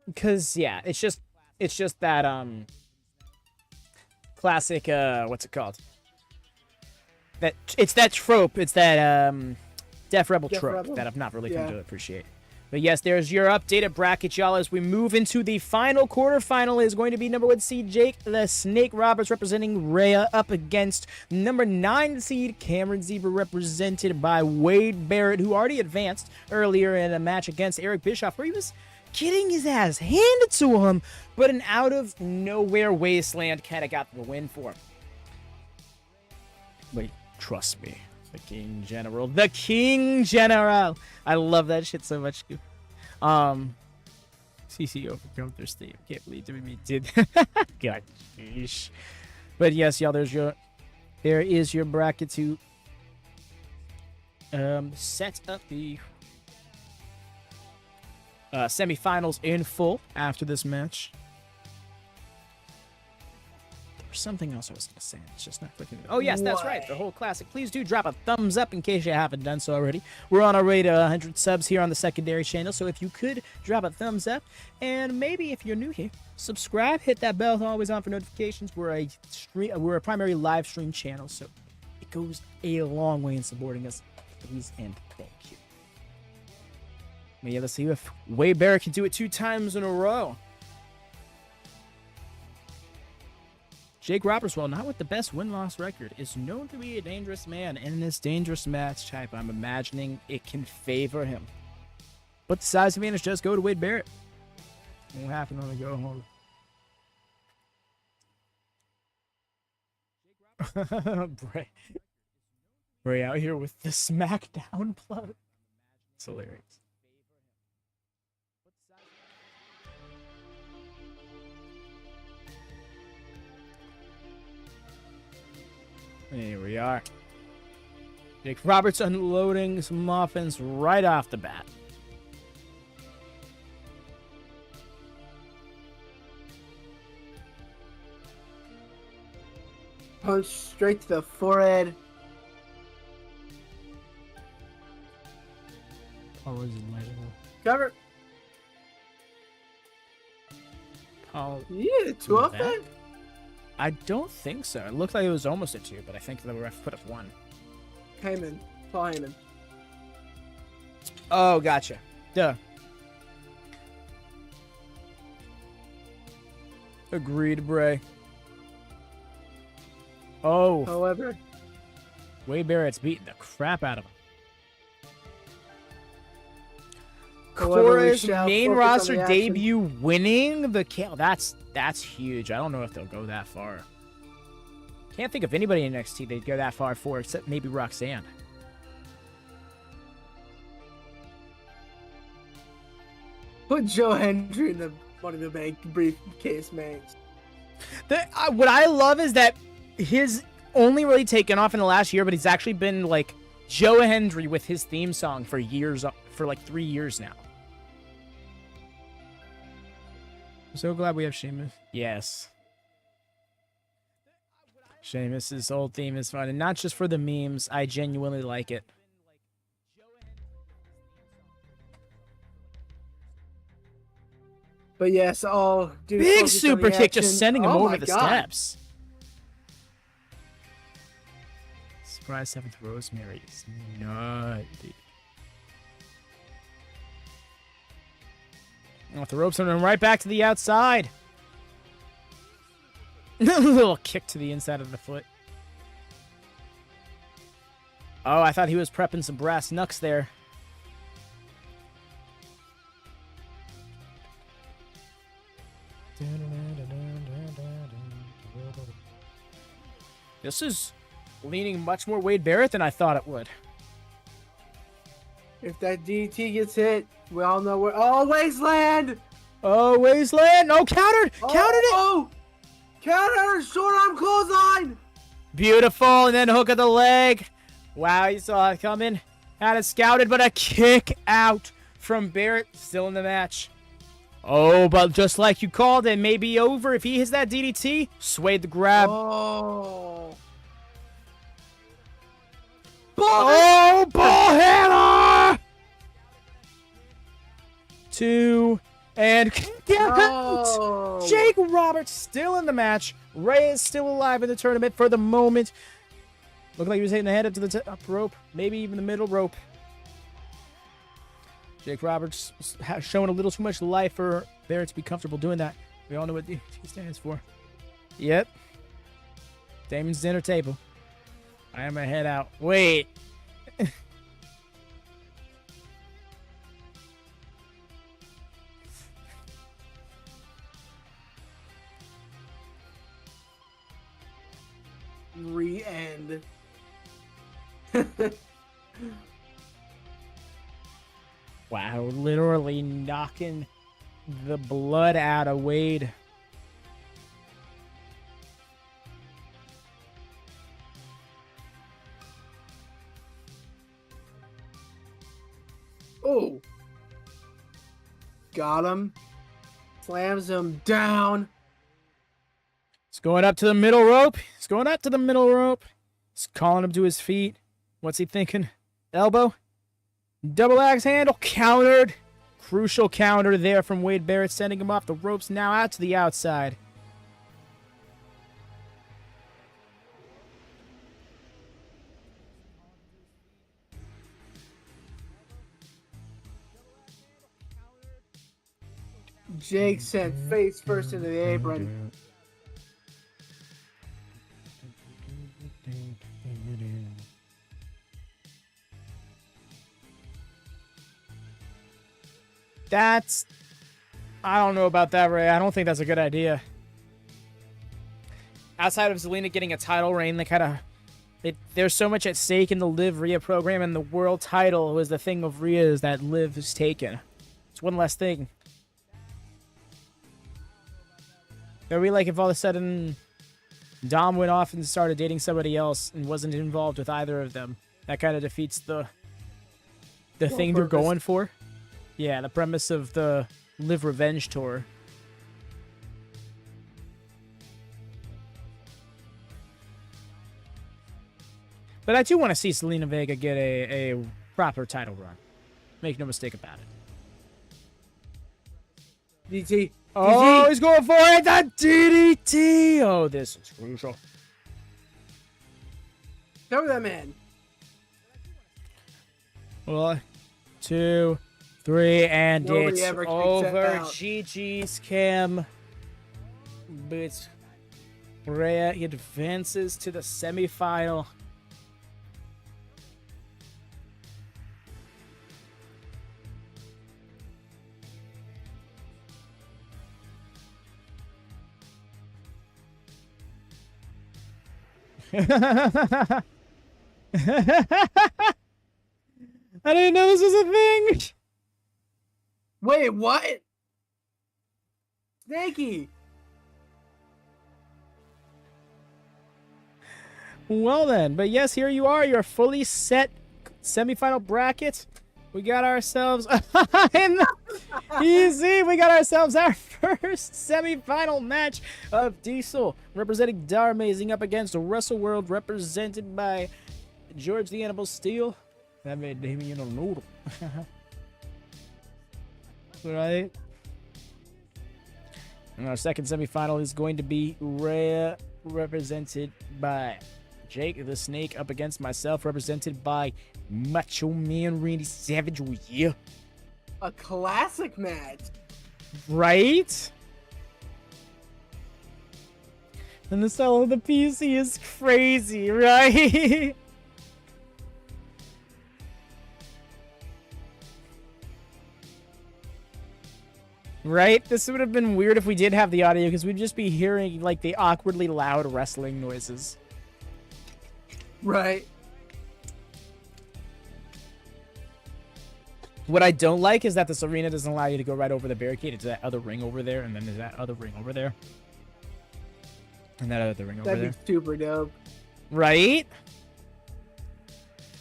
Because yeah, it's just that classic what's it called? It's that trope. It's that Def Rebel trope that I've not really come to appreciate. But yes, there's your updated bracket, y'all. As we move into the final quarterfinal, is going to be number 1 seed Jake the Snake Roberts representing Rhea up against number 9 seed Cameron Zebra represented by Wade Barrett, who already advanced earlier in a match against Eric Bischoff, where he was getting his ass handed to him, but an out-of-nowhere wasteland kind of got the win for him. But trust me. The King General. The King General. I love that shit so much. CC overcome their Steve. Can't believe WWE did. God, sheesh. But yes, y'all, there is your bracket to set up the semifinals in full after this match. There's something else I was going to say. It's just not clicking. Oh, yes, that's right. The whole classic. Please do drop a thumbs up in case you haven't done so already. We're on our way to 100 subs here on the secondary channel, so if you could drop a thumbs up, and maybe if you're new here, subscribe, hit that bell always on for notifications. We're a primary live stream channel, so it goes a long way in supporting us. Please and thank you. Yeah, let's see if Wade Barrett can do it 2 times in a row. Jake Roberts, while not with the best win-loss record, is known to be a dangerous man. And in this dangerous match type, I'm imagining it can favor him. But the size advantage does go to Wade Barrett. Won't happen on the go home. Bray out here with the SmackDown plug. It's hilarious. Here we are. Jake Roberts unloading some offense right off the bat.
Punch straight to the forehead.
Paul is
Cover.
Paul.
Yeah, 2 offense.
I don't think so. It looked like it was almost a 2, but I think the ref put up 1.
Heyman. Paul Heyman.
Oh, gotcha. Duh. Agreed, Bray. Oh.
However,
Wade Barrett's beating the crap out of him. Chorus main roster debut winning the kill. That's huge. I don't know if they'll go that far. Can't think of anybody in NXT they'd go that far for, except maybe Roxanne.
Put Joe Hendry in the Money in the Bank briefcase, man.
What I love is that his only really taken off in the last year, but he's actually been like Joe Hendry with his theme song for years, for like 3 years now. I'm so glad we have Sheamus. Yes. Sheamus's whole theme is fun, and not just for the memes. I genuinely like it.
But yes, all
big super kick, just sending him over the steps. Surprise 7th Rosemary is nutty. With the ropes on him right back to the outside. A little kick to the inside of the foot. Oh, I thought he was prepping some brass knucks there. This is leaning much more Wade Barrett than I thought it would.
If that DT gets hit, We all know where. Oh, Wasteland!
Oh, Wasteland! No, countered!
Oh,
Countered it!
Oh! Counter! Short arm clothesline!
Beautiful, and then hook of the leg. Wow, you saw it coming. Had it scouted, but a kick out from Barrett. Still in the match. Oh, but just like you called it, may be over if he hits that DDT. Swayed the grab.
Oh!
Oh, ball handler! 2 and kick out.
Oh.
Jake Roberts still in the match. Ray is still alive in the tournament for the moment. Looked like he was hitting the head up to the top rope, maybe even the middle rope. Jake Roberts has shown a little too much life for Barrett to be comfortable doing that. We all know what he stands for. Yep. Damon's dinner table. I am a head out. Wait.
Re-end.
Wow, literally knocking the blood out of Wade.
Oh. Got him. Slams him down.
He's going up to the middle rope. He's going up to the middle rope. He's calling him to his feet. What's he thinking? Elbow. Double axe handle. Countered. Crucial counter there from Wade Barrett, sending him off the ropes, now out to the outside.
Jake sent face first into the apron.
I don't know about that, Ray. I don't think that's a good idea. Outside of Zelina getting a title reign, there's so much at stake in the Liv Rhea program, and the world title was the thing of Rhea's that Liv has taken. It's one less thing. It would be like if all of a sudden Dom went off and started dating somebody else and wasn't involved with either of them. That kind of defeats the thing they're going for. Yeah, the premise of the Live Revenge tour. But I do want to see Zelina Vega get a proper title run. Make no mistake about it.
DT.
Oh, he's going for it! The DDT! Oh, this is crucial.
Cover that man.
1, 2, 3, and
Nobody
it's
ever kicks
over.
that out.
GG's Cam. But Rhea advances to the semifinal. I didn't know this was a thing.
Wait, what? Snakey.
Well then, but yes, here you are, your fully set semifinal bracket. We got ourselves easy. We got ourselves our first semifinal match of Diesel representing Darmazing up against Wrestle World represented by George the Animal Steel. That made Damien a noodle. Right. And our second semifinal is going to be Rhea represented by Jake the Snake up against myself, represented by Macho Man Randy Savage. Oh, yeah.
A classic match.
Right? And the style of the PC is crazy, right? Right? This would have been weird if we did have the audio, because we'd just be hearing, like, the awkwardly loud wrestling noises.
Right.
What I don't like is that this arena doesn't allow you to go right over the barricade. It's that other ring over there, and then there's that other ring over there. And that other ring over there.
That'd be super dope.
Right?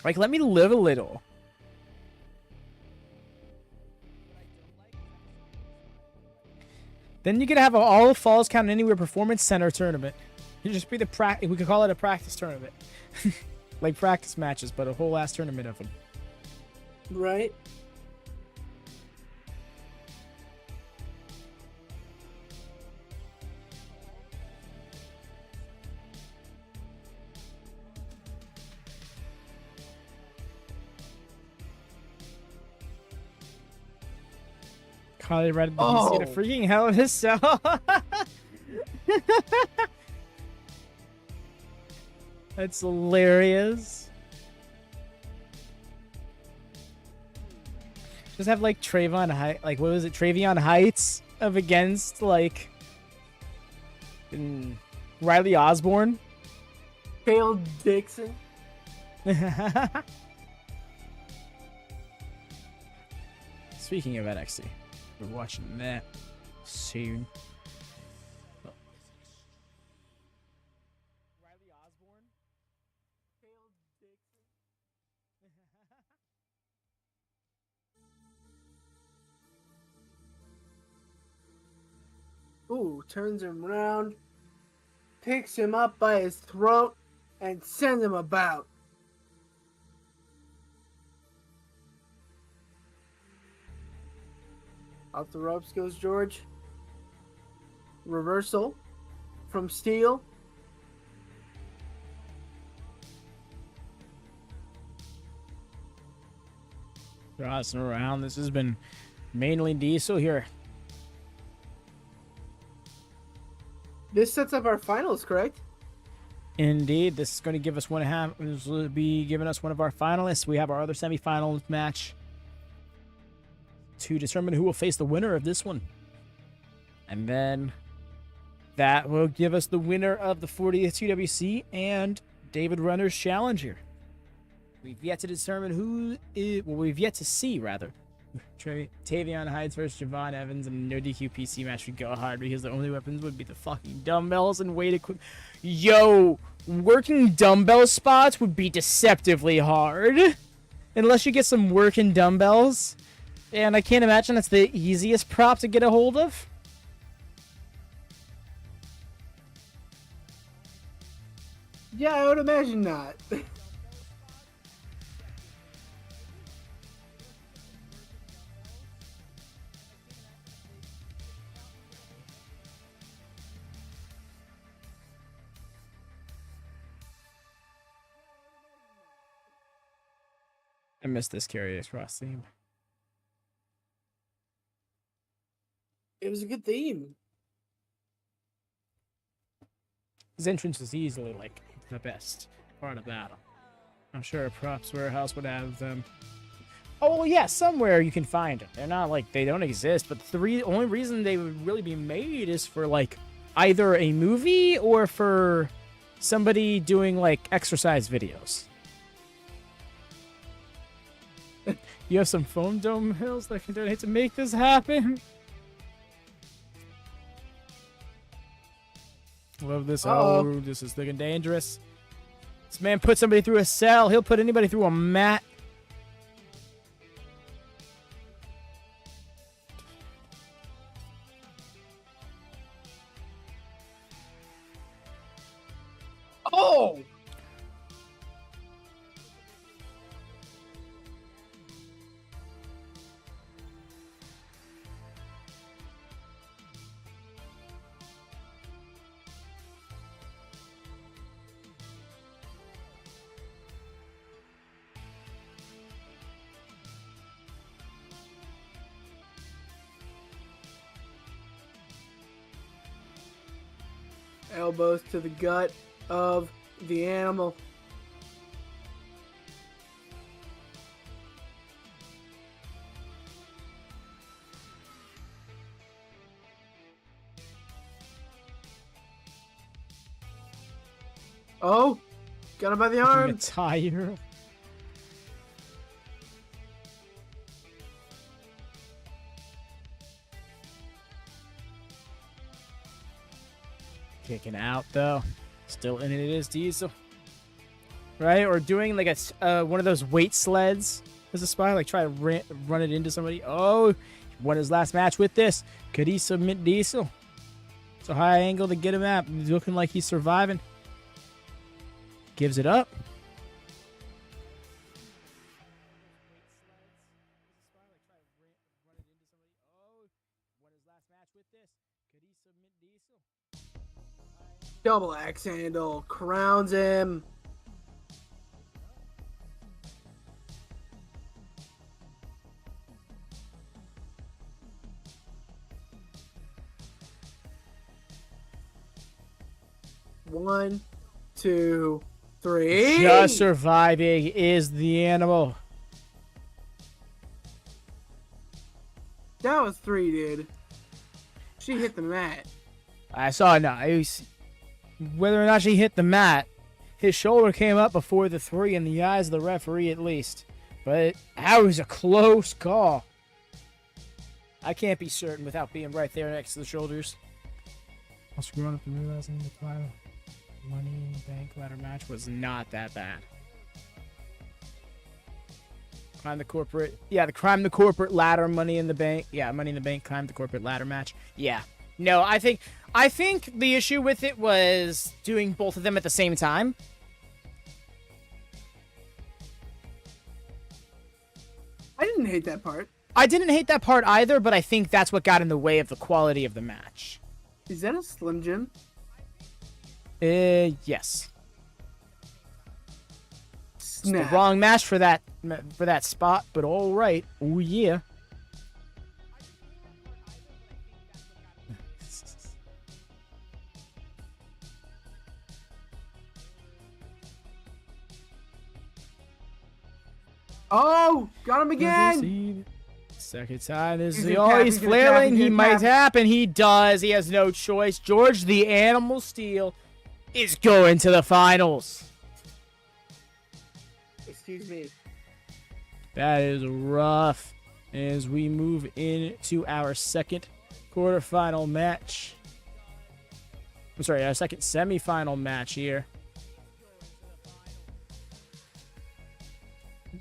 Like, let me live a little. Then you could have an all falls count anywhere performance center tournament. You just be the we could call it a practice tournament. Like practice matches, but a whole ass tournament of them.
Right?
Probably right at the DC to freaking hell of his cell. That's hilarious. Just have like Trayvon Heights, like what was it, Travion Heights up against like Riley Osborne.
Hale Dixon.
Speaking of NXT, we're watching that soon. Riley Osborne. Hale Dixon.
Ooh, turns him around, picks him up by his throat, and sends him about. Off the ropes goes George. Reversal from Steel.
Crossing around. This has been mainly Diesel here.
This sets up our finals, correct?
Indeed, this is going to give us this will be giving us one of our finalists. We have our other semifinal match to determine who will face the winner of this one. And then that will give us the winner of the 40th TWC and David Runner's challenger. We've yet to determine who is, well, we've yet to see, rather. Tavion Heights versus Javon Evans in a no DQ PC match would go hard because the only weapons would be the fucking dumbbells and weight equipment. Yo, working dumbbell spots would be deceptively hard. Unless you get some working dumbbells. And I can't imagine that's the easiest prop to get a hold of.
Yeah, I would imagine not.
I missed this Curious Cross theme.
It was a good theme.
His entrance is easily like the best part of battle. I'm sure a props warehouse would have them. Oh well, yeah, somewhere you can find them. They're not like they don't exist, but the only reason they would really be made is for like either a movie or for somebody doing like exercise videos. You have some foam dome hills that can donate to make this happen. Love this. Oh, this is looking dangerous. This man put somebody through a cell. He'll put anybody through a mat.
Oh! Elbows to the gut of the animal. Oh, got him by the arm.
Tire. Kicking out, though. Still in it is Diesel. Right? Or doing like a one of those weight sleds as a spy. Like try to run it into somebody. Oh, he won his last match with this. Could he submit Diesel? It's a high angle to get him out. He's looking like he's surviving. Gives it up.
Double axe handle. Crowns him. One, two, three.
Just surviving is the animal.
That was 3, dude. She hit the mat.
I saw it now. Whether or not she hit the mat, his shoulder came up before the 3 in the eyes of the referee at least. But that was a close call. I can't be certain without being right there next to the shoulders. I was screwing up and realizing the Money in the Bank ladder match was not that bad. Climb the corporate. Yeah, the climb the corporate ladder, Money in the Bank. Yeah, Money in the Bank, climb the corporate ladder match. Yeah. No, I think the issue with it was doing both of them at the same time.
I didn't hate that part.
I didn't hate that part either, but I think that's what got in the way of the quality of the match.
Is that a Slim Jim?
Yes. It's the
Snap.
wrong match for that spot, but all right. Oh yeah.
Oh, got him again.
Second time. This
He's
is
gonna tap,
he's
he's gonna tap,
flailing.
he's
He
gonna
might
tap.
tap, and he does. He has no choice. George the Animal Steel is going to the finals.
Excuse me.
That is rough as we move into our second quarterfinal match. I'm sorry, our second semifinal match here.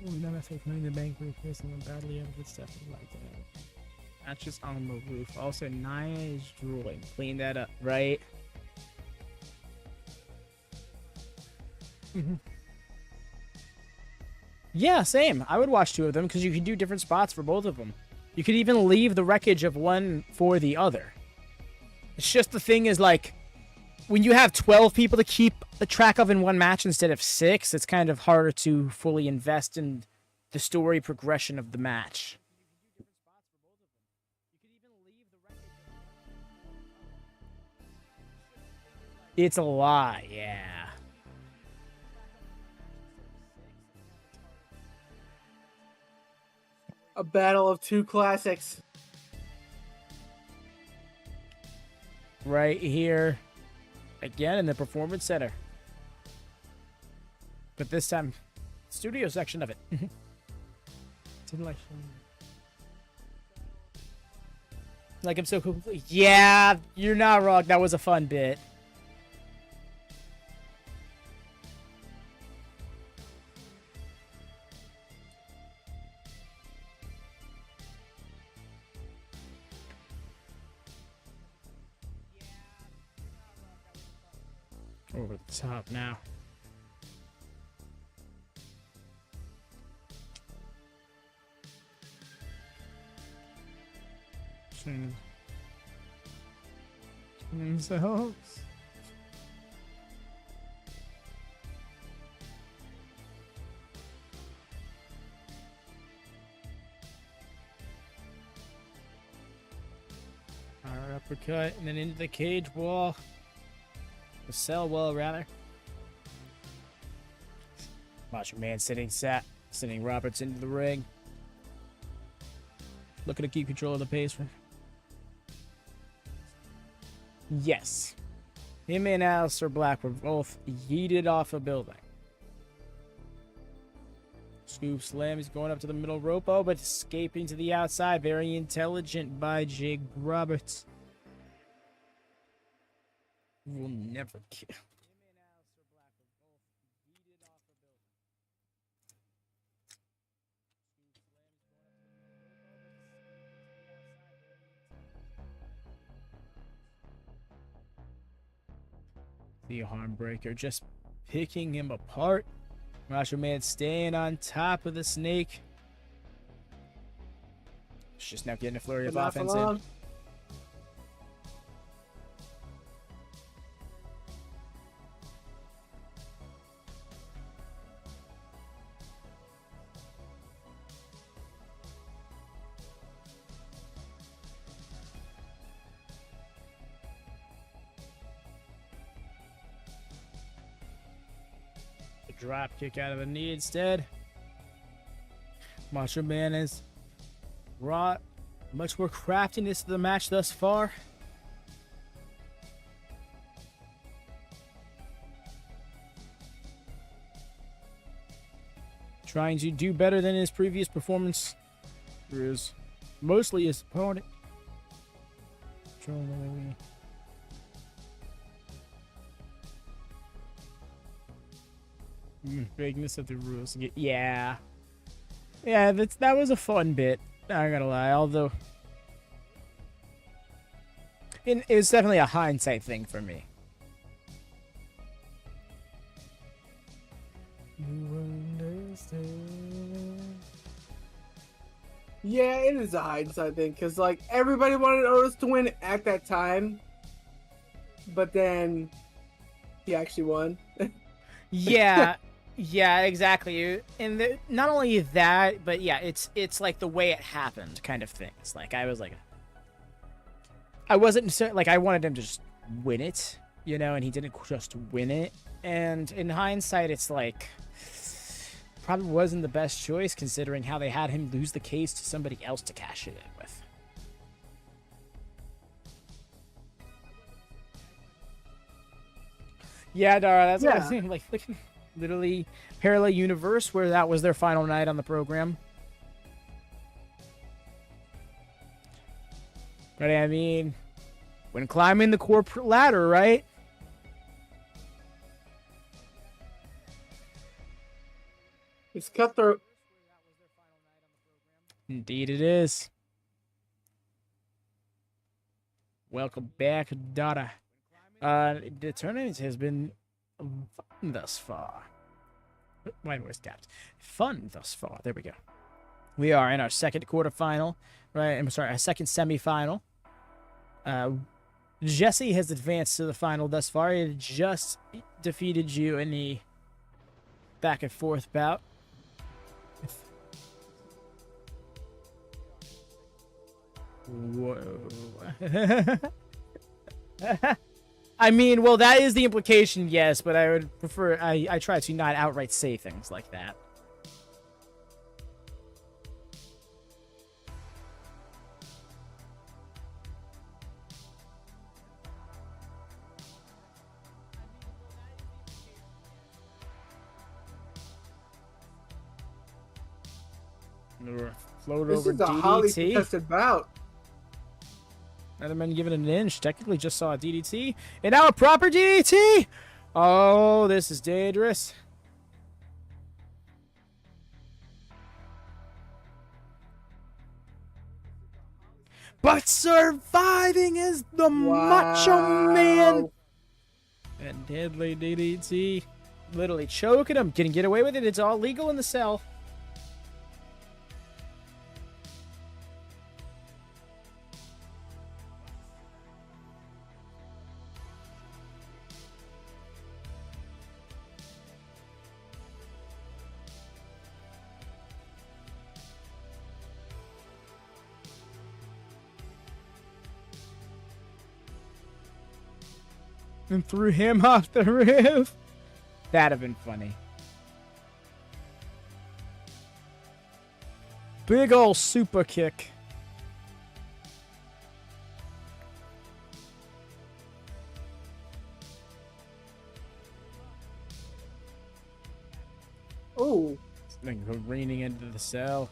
Never take Money in the Bank briefcase and then badly out of stuff like that. Matches on the roof. Also, Nia is drooling. Clean that up, right? Yeah, same. I would watch 2 of them because you can do different spots for both of them. You could even leave the wreckage of one for the other. It's just the thing is like, when you have 12 people to keep a track of in one match instead of 6, it's kind of harder to fully invest in the story progression of the match. It's a lot, yeah.
A battle of 2 classics.
Right here. Again in the Performance Center. But this time, studio section of it. Didn't like I'm so cool. Yeah, you're not wrong. That was a fun bit. Over the top now. Themselves. Our uppercut and then into the cage wall. The cell wall, rather. WatchaMania sending Roberts into the ring. Looking to keep control of the pace. Yes. Him and Aleister Black were both yeeted off a building. Scoop slam. He's going up to the middle rope. Oh, but escaping to the outside. Very intelligent by Jake Roberts. will never kill. The Harmbreaker just picking him apart. WatchaMania staying on top of the snake. It's just now getting a flurry of offense in. Drop kick out of a knee instead. WatchaMania has brought much more craftiness to the match thus far. Trying to do better than his previous performance. Is mostly his opponent. Vagueness of the rules. Yeah. Yeah, that was a fun bit. Not gonna lie, although it was definitely a hindsight thing for me.
Yeah, it is a hindsight thing, because like everybody wanted Otis to win at that time, but then he actually won.
Yeah. Yeah, exactly. And not only that, but yeah, it's like the way it happened kind of thing. It's like I wasn't necessarily like I wanted him to just win it, you know, and he didn't just win it. And in hindsight, it's like probably wasn't the best choice considering how they had him lose the case to somebody else to cash it in with. Yeah, Dara, that's what I was saying. Like literally parallel universe where that was their final night on the program. But I mean, when climbing the corporate ladder, right?
It's cutthroat.
Indeed it is. Welcome back, Dara. The tournament has been fun thus far. My voice gapped. Fun thus far. There we go. We are in our second quarterfinal, right? I'm sorry, our second semifinal. Jesse has advanced to the final thus far. He just defeated you in the back and forth bout. Whoa. I mean, well, that is the implication, yes, but I would prefer, I try to not outright say things like that. Float
This
over
is a highly
DDT.
contested bout.
Another man giving it an inch. Technically just saw a DDT. And now a proper DDT! Oh, this is dangerous. But surviving is the Macho Man. And deadly DDT. Literally choking him. Can he get away with it? It's all legal in the cell. And threw him off the roof. That'd have been funny. Big ol' super kick.
Oh.
Then go raining into the cell.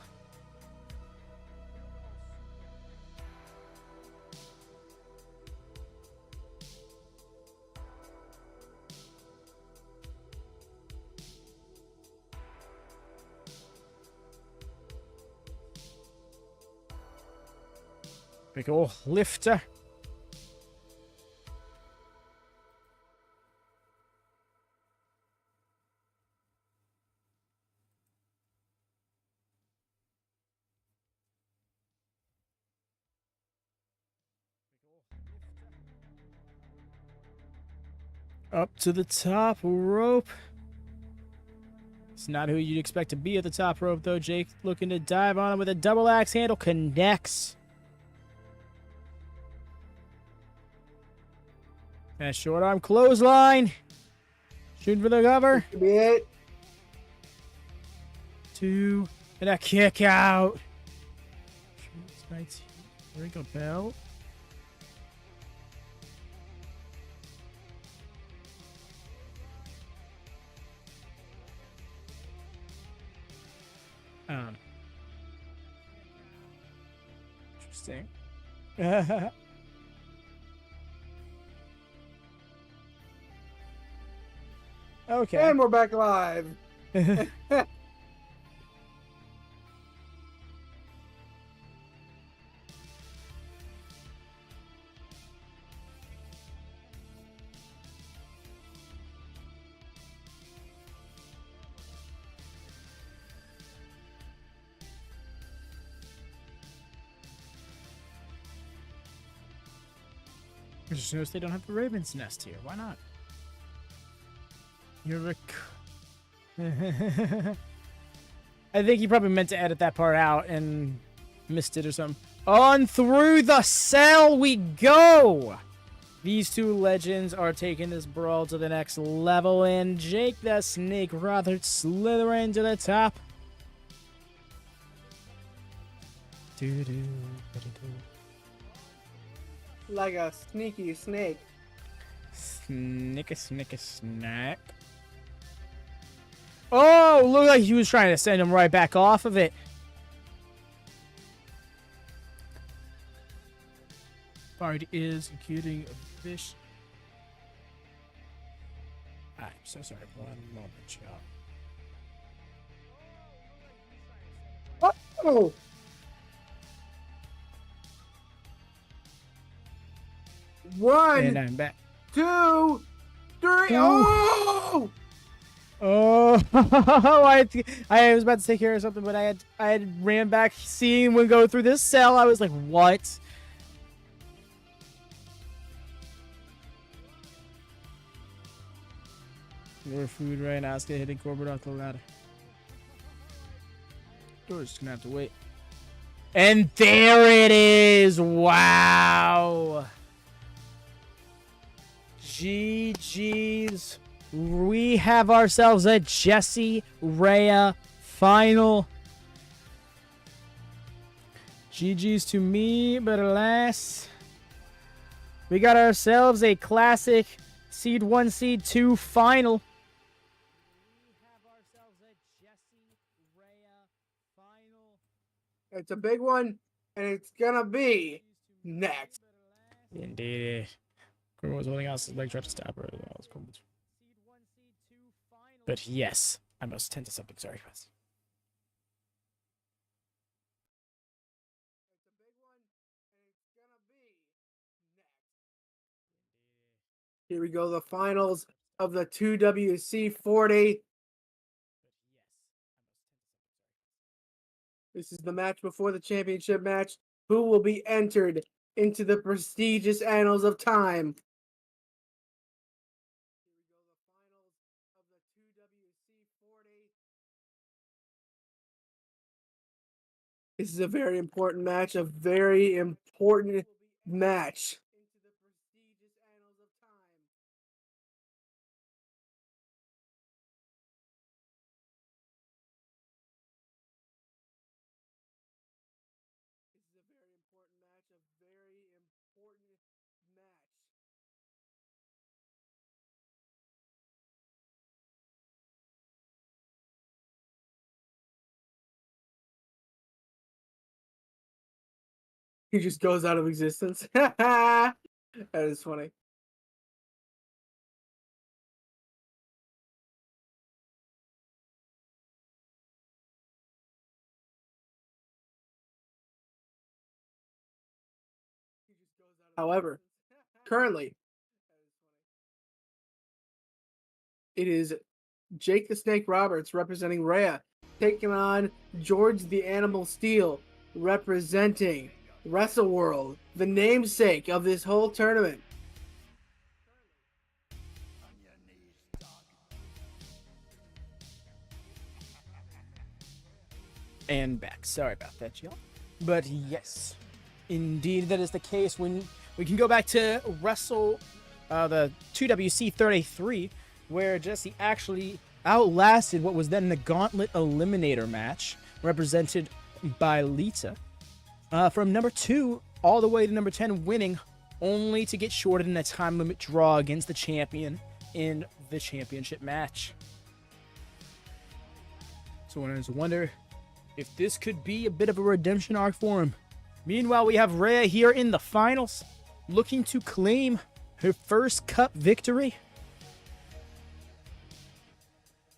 Big ol' lifter. Up to the top rope. It's not who you'd expect to be at the top rope, though. Jake looking to dive on him with a double axe handle. Connects. And a short arm clothesline. Shooting for the cover.
Could be it.
2. And a kick out. Ring a bell. Interesting. Okay.
And we're back live.
I just noticed they don't have the Raven's Nest here. Why not? You're a... I think he probably meant to edit that part out and missed it or something. On through the cell we go! These two legends are taking this brawl to the next level, and Jake the Snake Rothard slithering to the top.
Like a sneaky snake.
Snack. Oh, looked like he was trying to send him right back off of it. Bard is getting a fish. I'm so sorry. 1 moment, y'all.
Oh!
And
1,
I'm back.
2, 3.
Ooh.
Oh!
I was about to take care of something, but I had ran back, seeing one go through this cell. I was like, what? More food right now. Let's get hitting Corbett off the ladder. Door's just gonna have to wait. And there it is! Wow! GG's. We have ourselves a Jesse Rhea final. GG's to me, but alas, we got ourselves a classic Seed 1, Seed 2 final.
It's a big one, and it's gonna be next.
Indeed. Whoever was holding us, his leg tried to stab her. But yes, I must tend to something. Sorry, guys.
Here we go, the finals of the 2WC40. This is the match before the championship match. Who will be entered into the prestigious annals of time? This is a very important match, a very important match. He just goes out of existence. That is funny. However, currently, it is Jake the Snake Roberts representing Rhea, taking on George the Animal Steel representing WrestleWorld, the namesake of this whole tournament.
And back. Sorry about that, y'all. But yes, indeed, that is the case. When we can go back to the 2WC33, where Jesse actually outlasted what was then the Gauntlet Eliminator match, represented by Lita, from number 2 all the way to number 10, winning, only to get shorted in a time limit draw against the champion in the championship match. So I wonder if this could be a bit of a redemption arc for him. Meanwhile, we have Rhea here in the finals, looking to claim her first cup victory,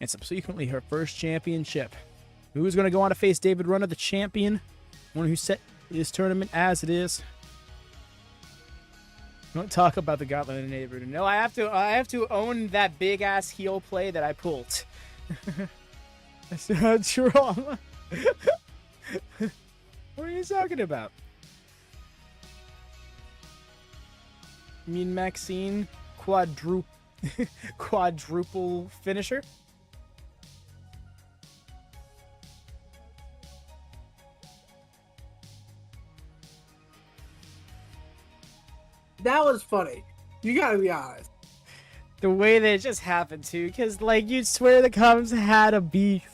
and subsequently her first championship. Who is going to go on to face David Runner, the champion, one who set this tournament as it is? Don't talk about the Gauntlet in neighborhood. No, I have to own that big ass heel play that I pulled. That's not wrong. What are you talking about? You mean Maxine quadruple finisher?
That was funny. You gotta be honest.
The way that it just happened too, because like you'd swear the Cubs had a beef.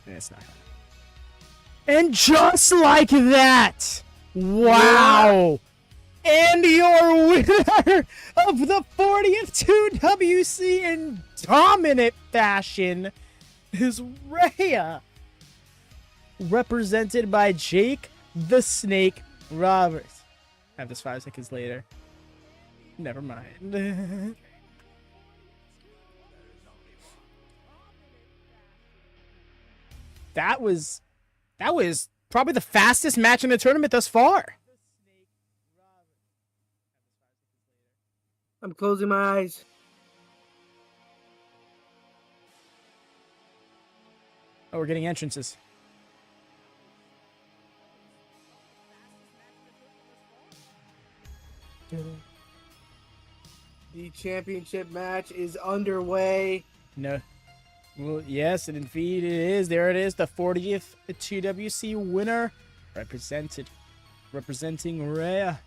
It's not. And just like that, wow! And your winner of the 40th 2WC in dominant fashion is Rhea, represented by Jake the Snake Roberts. I have this 5 seconds later. Never mind. That was probably the fastest match in the tournament thus far.
I'm closing my eyes.
Oh, we're getting entrances.
The championship match is underway.
No. Well, yes, and indeed it is. There it is, the 40th 2WC winner, representing Rhea.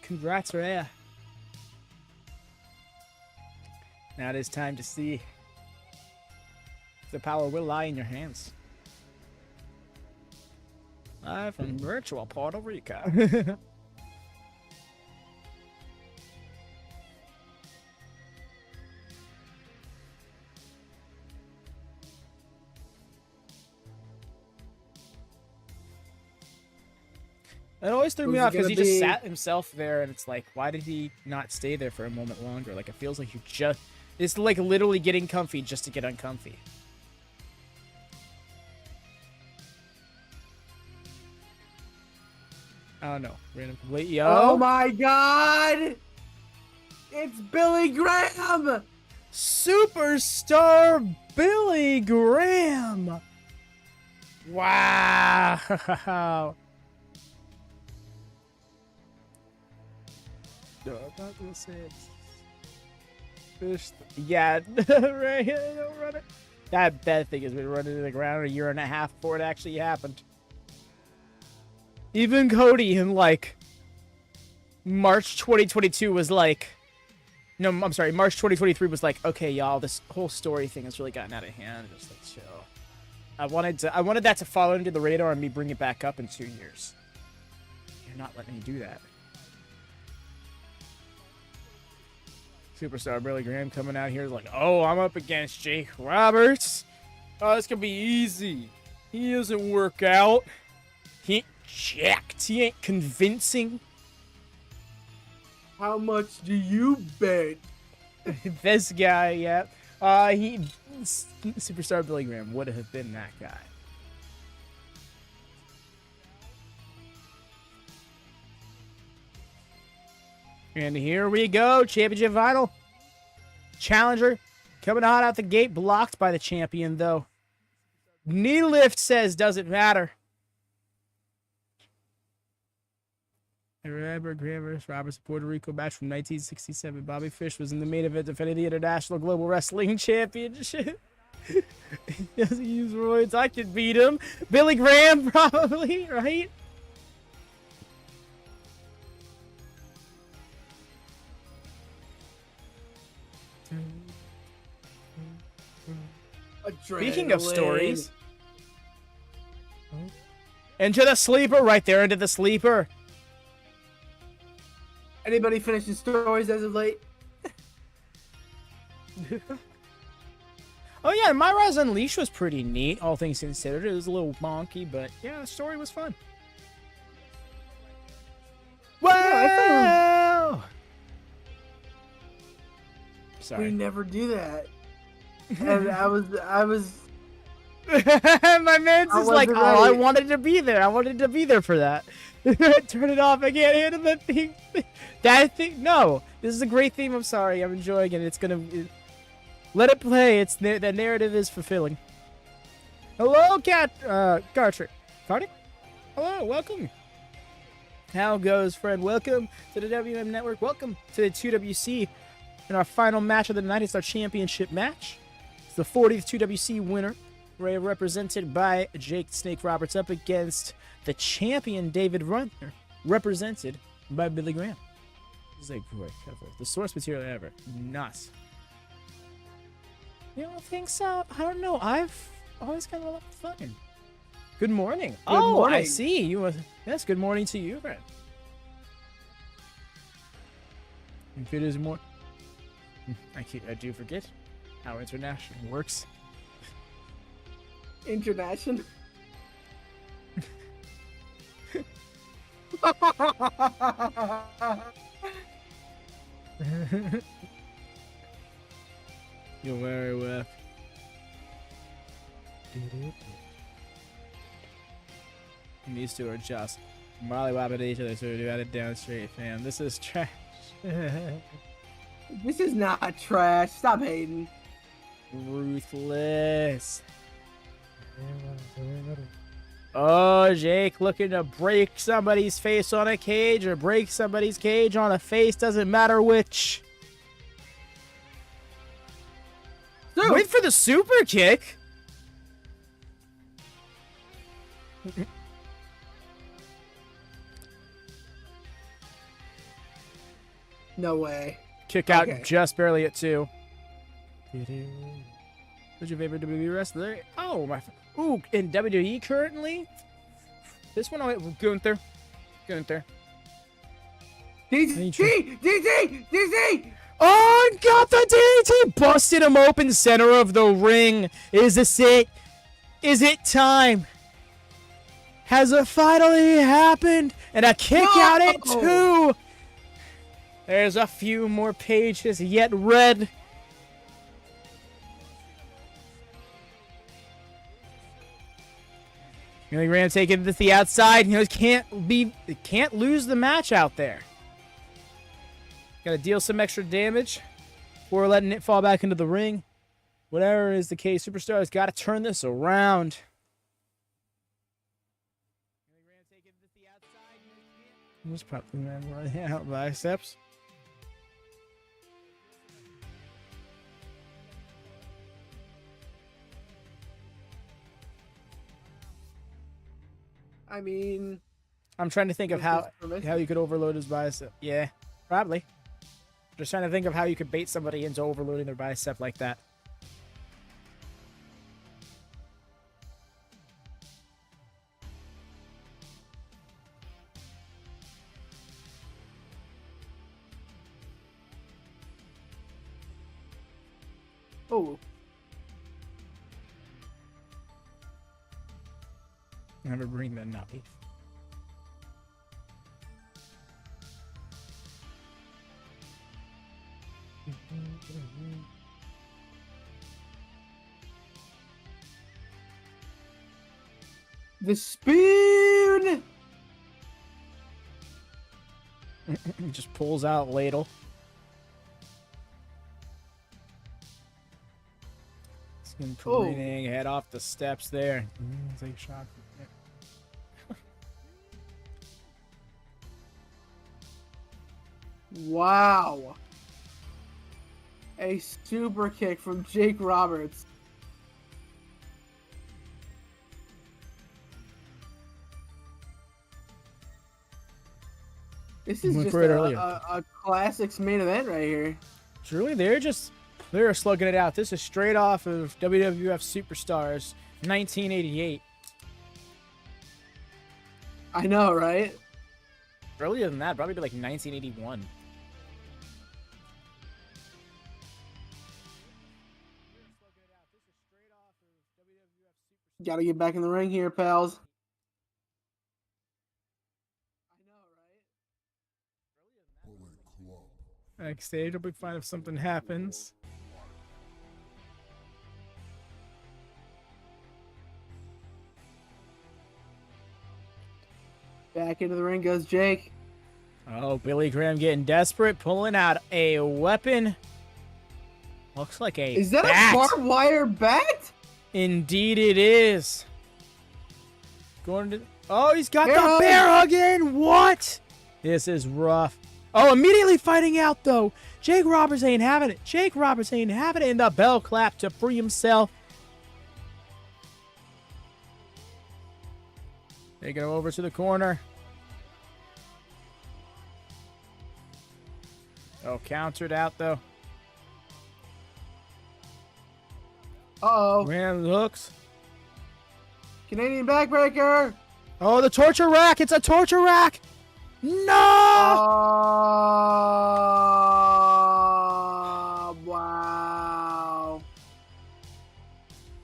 Congrats, Rhea. Now it is time to see if the power will lie in your hands. Live from virtual Puerto Rico. It always threw me off because he just sat himself there, and it's like, why did he not stay there for a moment longer? Like, it feels like it's like literally getting comfy just to get uncomfy. Oh no, random complete. Yo.
Oh my god! It's Billy Graham!
Superstar Billy Graham! Wow! No, I'm not gonna say it. Yeah, right. Don't run it. That thing has been running to the ground a year and a half before it actually happened. Even Cody in like March 2022 was like, no, I'm sorry, March 2023 was like, okay, y'all, this whole story thing has really gotten out of hand. Just like chill. I wanted that to fall under the radar and me bring it back up in 2 years. You're not letting me do that. Superstar Billy Graham coming out here is like, oh, I'm up against Jake Roberts. Oh, this could be easy. He doesn't work out. He ain't jacked. He ain't convincing.
How much do you bet?
This guy, yeah. Superstar Billy Graham would have been that guy. And here we go, championship final. Challenger coming hot out the gate, blocked by the champion, though. Knee lift says doesn't matter. Remember Graham vs. Roberts, Puerto Rico match from 1967. Bobby Fish was in the main event defending the International Global Wrestling Championship. He doesn't use roids. I could beat him. Billy Graham, probably, right? Speaking of stories. Into the sleeper, right there, into the sleeper.
Anybody finishing stories as of late?
Oh yeah, My Rise Unleashed was pretty neat, all things considered. It was a little bonky, but yeah, the story was fun. Wow! Sorry.
We never do that. And I was
my man's just like,
wasn't
oh, I
ready.
wanted to be there. I wanted to be there for that. Turn it off. I can't handle that thing. That thing. No, this is a great theme. I'm sorry. I'm enjoying it. It's gonna let it play. It's the narrative is fulfilling. Hello, Carter. Carter. Hello, welcome. How goes, friend? Welcome to the WM Network. Welcome to the 2WC. In our final match of the night, it's our championship match. It's the 40th 2WC winner, Ray, represented by Jake Snake Roberts, up against the champion David Runner, represented by Billy Graham. This is a great cover. The source material ever. Nuts. You don't think so? I don't know. I've always got a lot of fun. Good morning.
Good morning.
I see. Yes, good morning to you, friend. If it is more... I do forget how international works.
International.
You're very welcome. And these two are just mollywopping at each other, so we got it down straight, fam. This is trash.
This is not trash. Stop hating.
Ruthless. Oh, Jake looking to break somebody's face on a cage or break somebody's cage on a face. Doesn't matter which.
Dude.
Wait for the super kick.
No way.
Kick out
Okay.
just barely at 2. Who's your favorite WWE wrestler? Oh, my. Ooh, in WWE currently? This one, Gunther. Gunther.
DZ!
Oh, got the DDT! Busted him open center of the ring. Is this it? Is it time? Has it finally happened? And a kick out at 2. There's a few more pages yet read. Billy Graham taking it to the outside. You know, can't lose the match out there. Got to deal some extra damage before letting it fall back into the ring. Whatever is the case, Superstar's got to turn this around. What's probably running out biceps?
I mean,
I'm trying to think of how you could overload his bicep. Yeah, probably. Just trying to think of how you could bait somebody into overloading their bicep like that.
oh,
Never bring the knife.
The spoon.
Just pulls out ladle. Skin careening, head off the steps there. Take a shot.
Wow. A super kick from Jake Roberts. This is just a classics main event right here.
Truly, they're slugging it out. This is straight off of WWF Superstars 1988.
I know, right?
Earlier than that, probably like 1981.
Gotta get back in the ring here, pals.
Backstage, I'll be fine if something happens.
Back into the ring goes Jake.
Oh, Billy Graham getting desperate, pulling out a weapon. Looks like a
Is that
bat.
a barbed wire bat?
Indeed it is. Going to... Oh, he's got
bear
the
hug.
bear hug in. What? This is rough. Oh, immediately fighting out, though. Jake Roberts ain't having it. Jake Roberts ain't having it. And the bell clap to free himself. Taking him over to the corner. Oh, countered out, though.
Uh-oh.
Ran hooks.
Canadian backbreaker.
Oh, the torture rack. It's a torture rack. No!
Wow.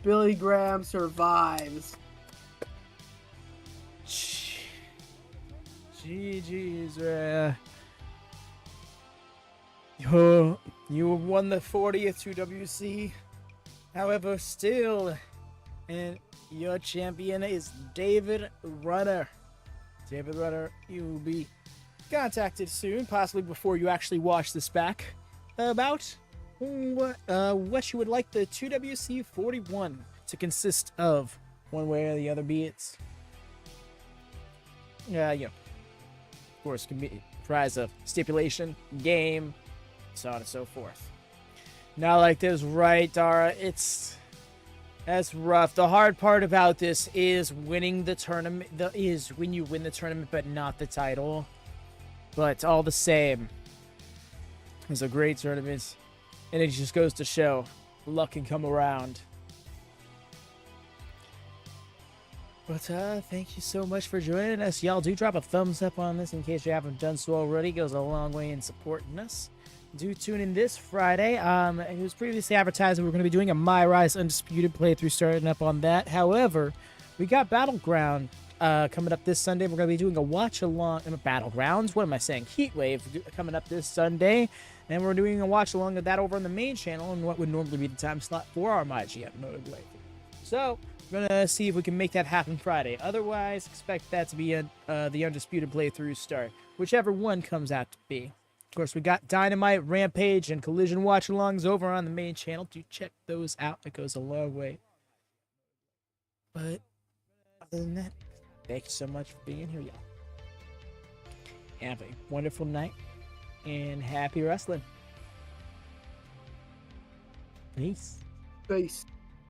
Billy Graham survives.
GG's, you won the 40th 2WC. However, still, and your champion is David Rudder. David Rudder, you will be contacted soon, possibly before you actually watch this back, about what you would like the 2WC 41 to consist of, one way or the other, be it, of course, comprised of stipulation, game, so on and so forth. Not like this, right, Dara? That's rough. The hard part about this is winning the tournament. Is when you win the tournament, but not the title. But all the same, it's a great tournament, and it just goes to show luck can come around. But thank you so much for joining us. Y'all do drop a thumbs up on this in case you haven't done so already. It goes a long way in supporting us. Do tune in this Friday. It was previously advertised that we're going to be doing a My Rise Undisputed playthrough, starting up on that. However, we got Battleground coming up this Sunday. We're going to be doing a watch-along... Battlegrounds? What am I saying? Heatwave coming up this Sunday. And we're doing a watch-along of that over on the main channel and what would normally be the time slot for our MyGM mode playthrough. So, we're going to see if we can make that happen Friday. Otherwise, expect that to be the Undisputed playthrough start. Whichever one comes out to be. Of course, we got Dynamite, Rampage, and Collision Watchalongs over on the main channel. Do check those out. It goes a long way. But other than that, thank you so much for being here, y'all. Have a wonderful night, and happy wrestling. Peace.
Peace.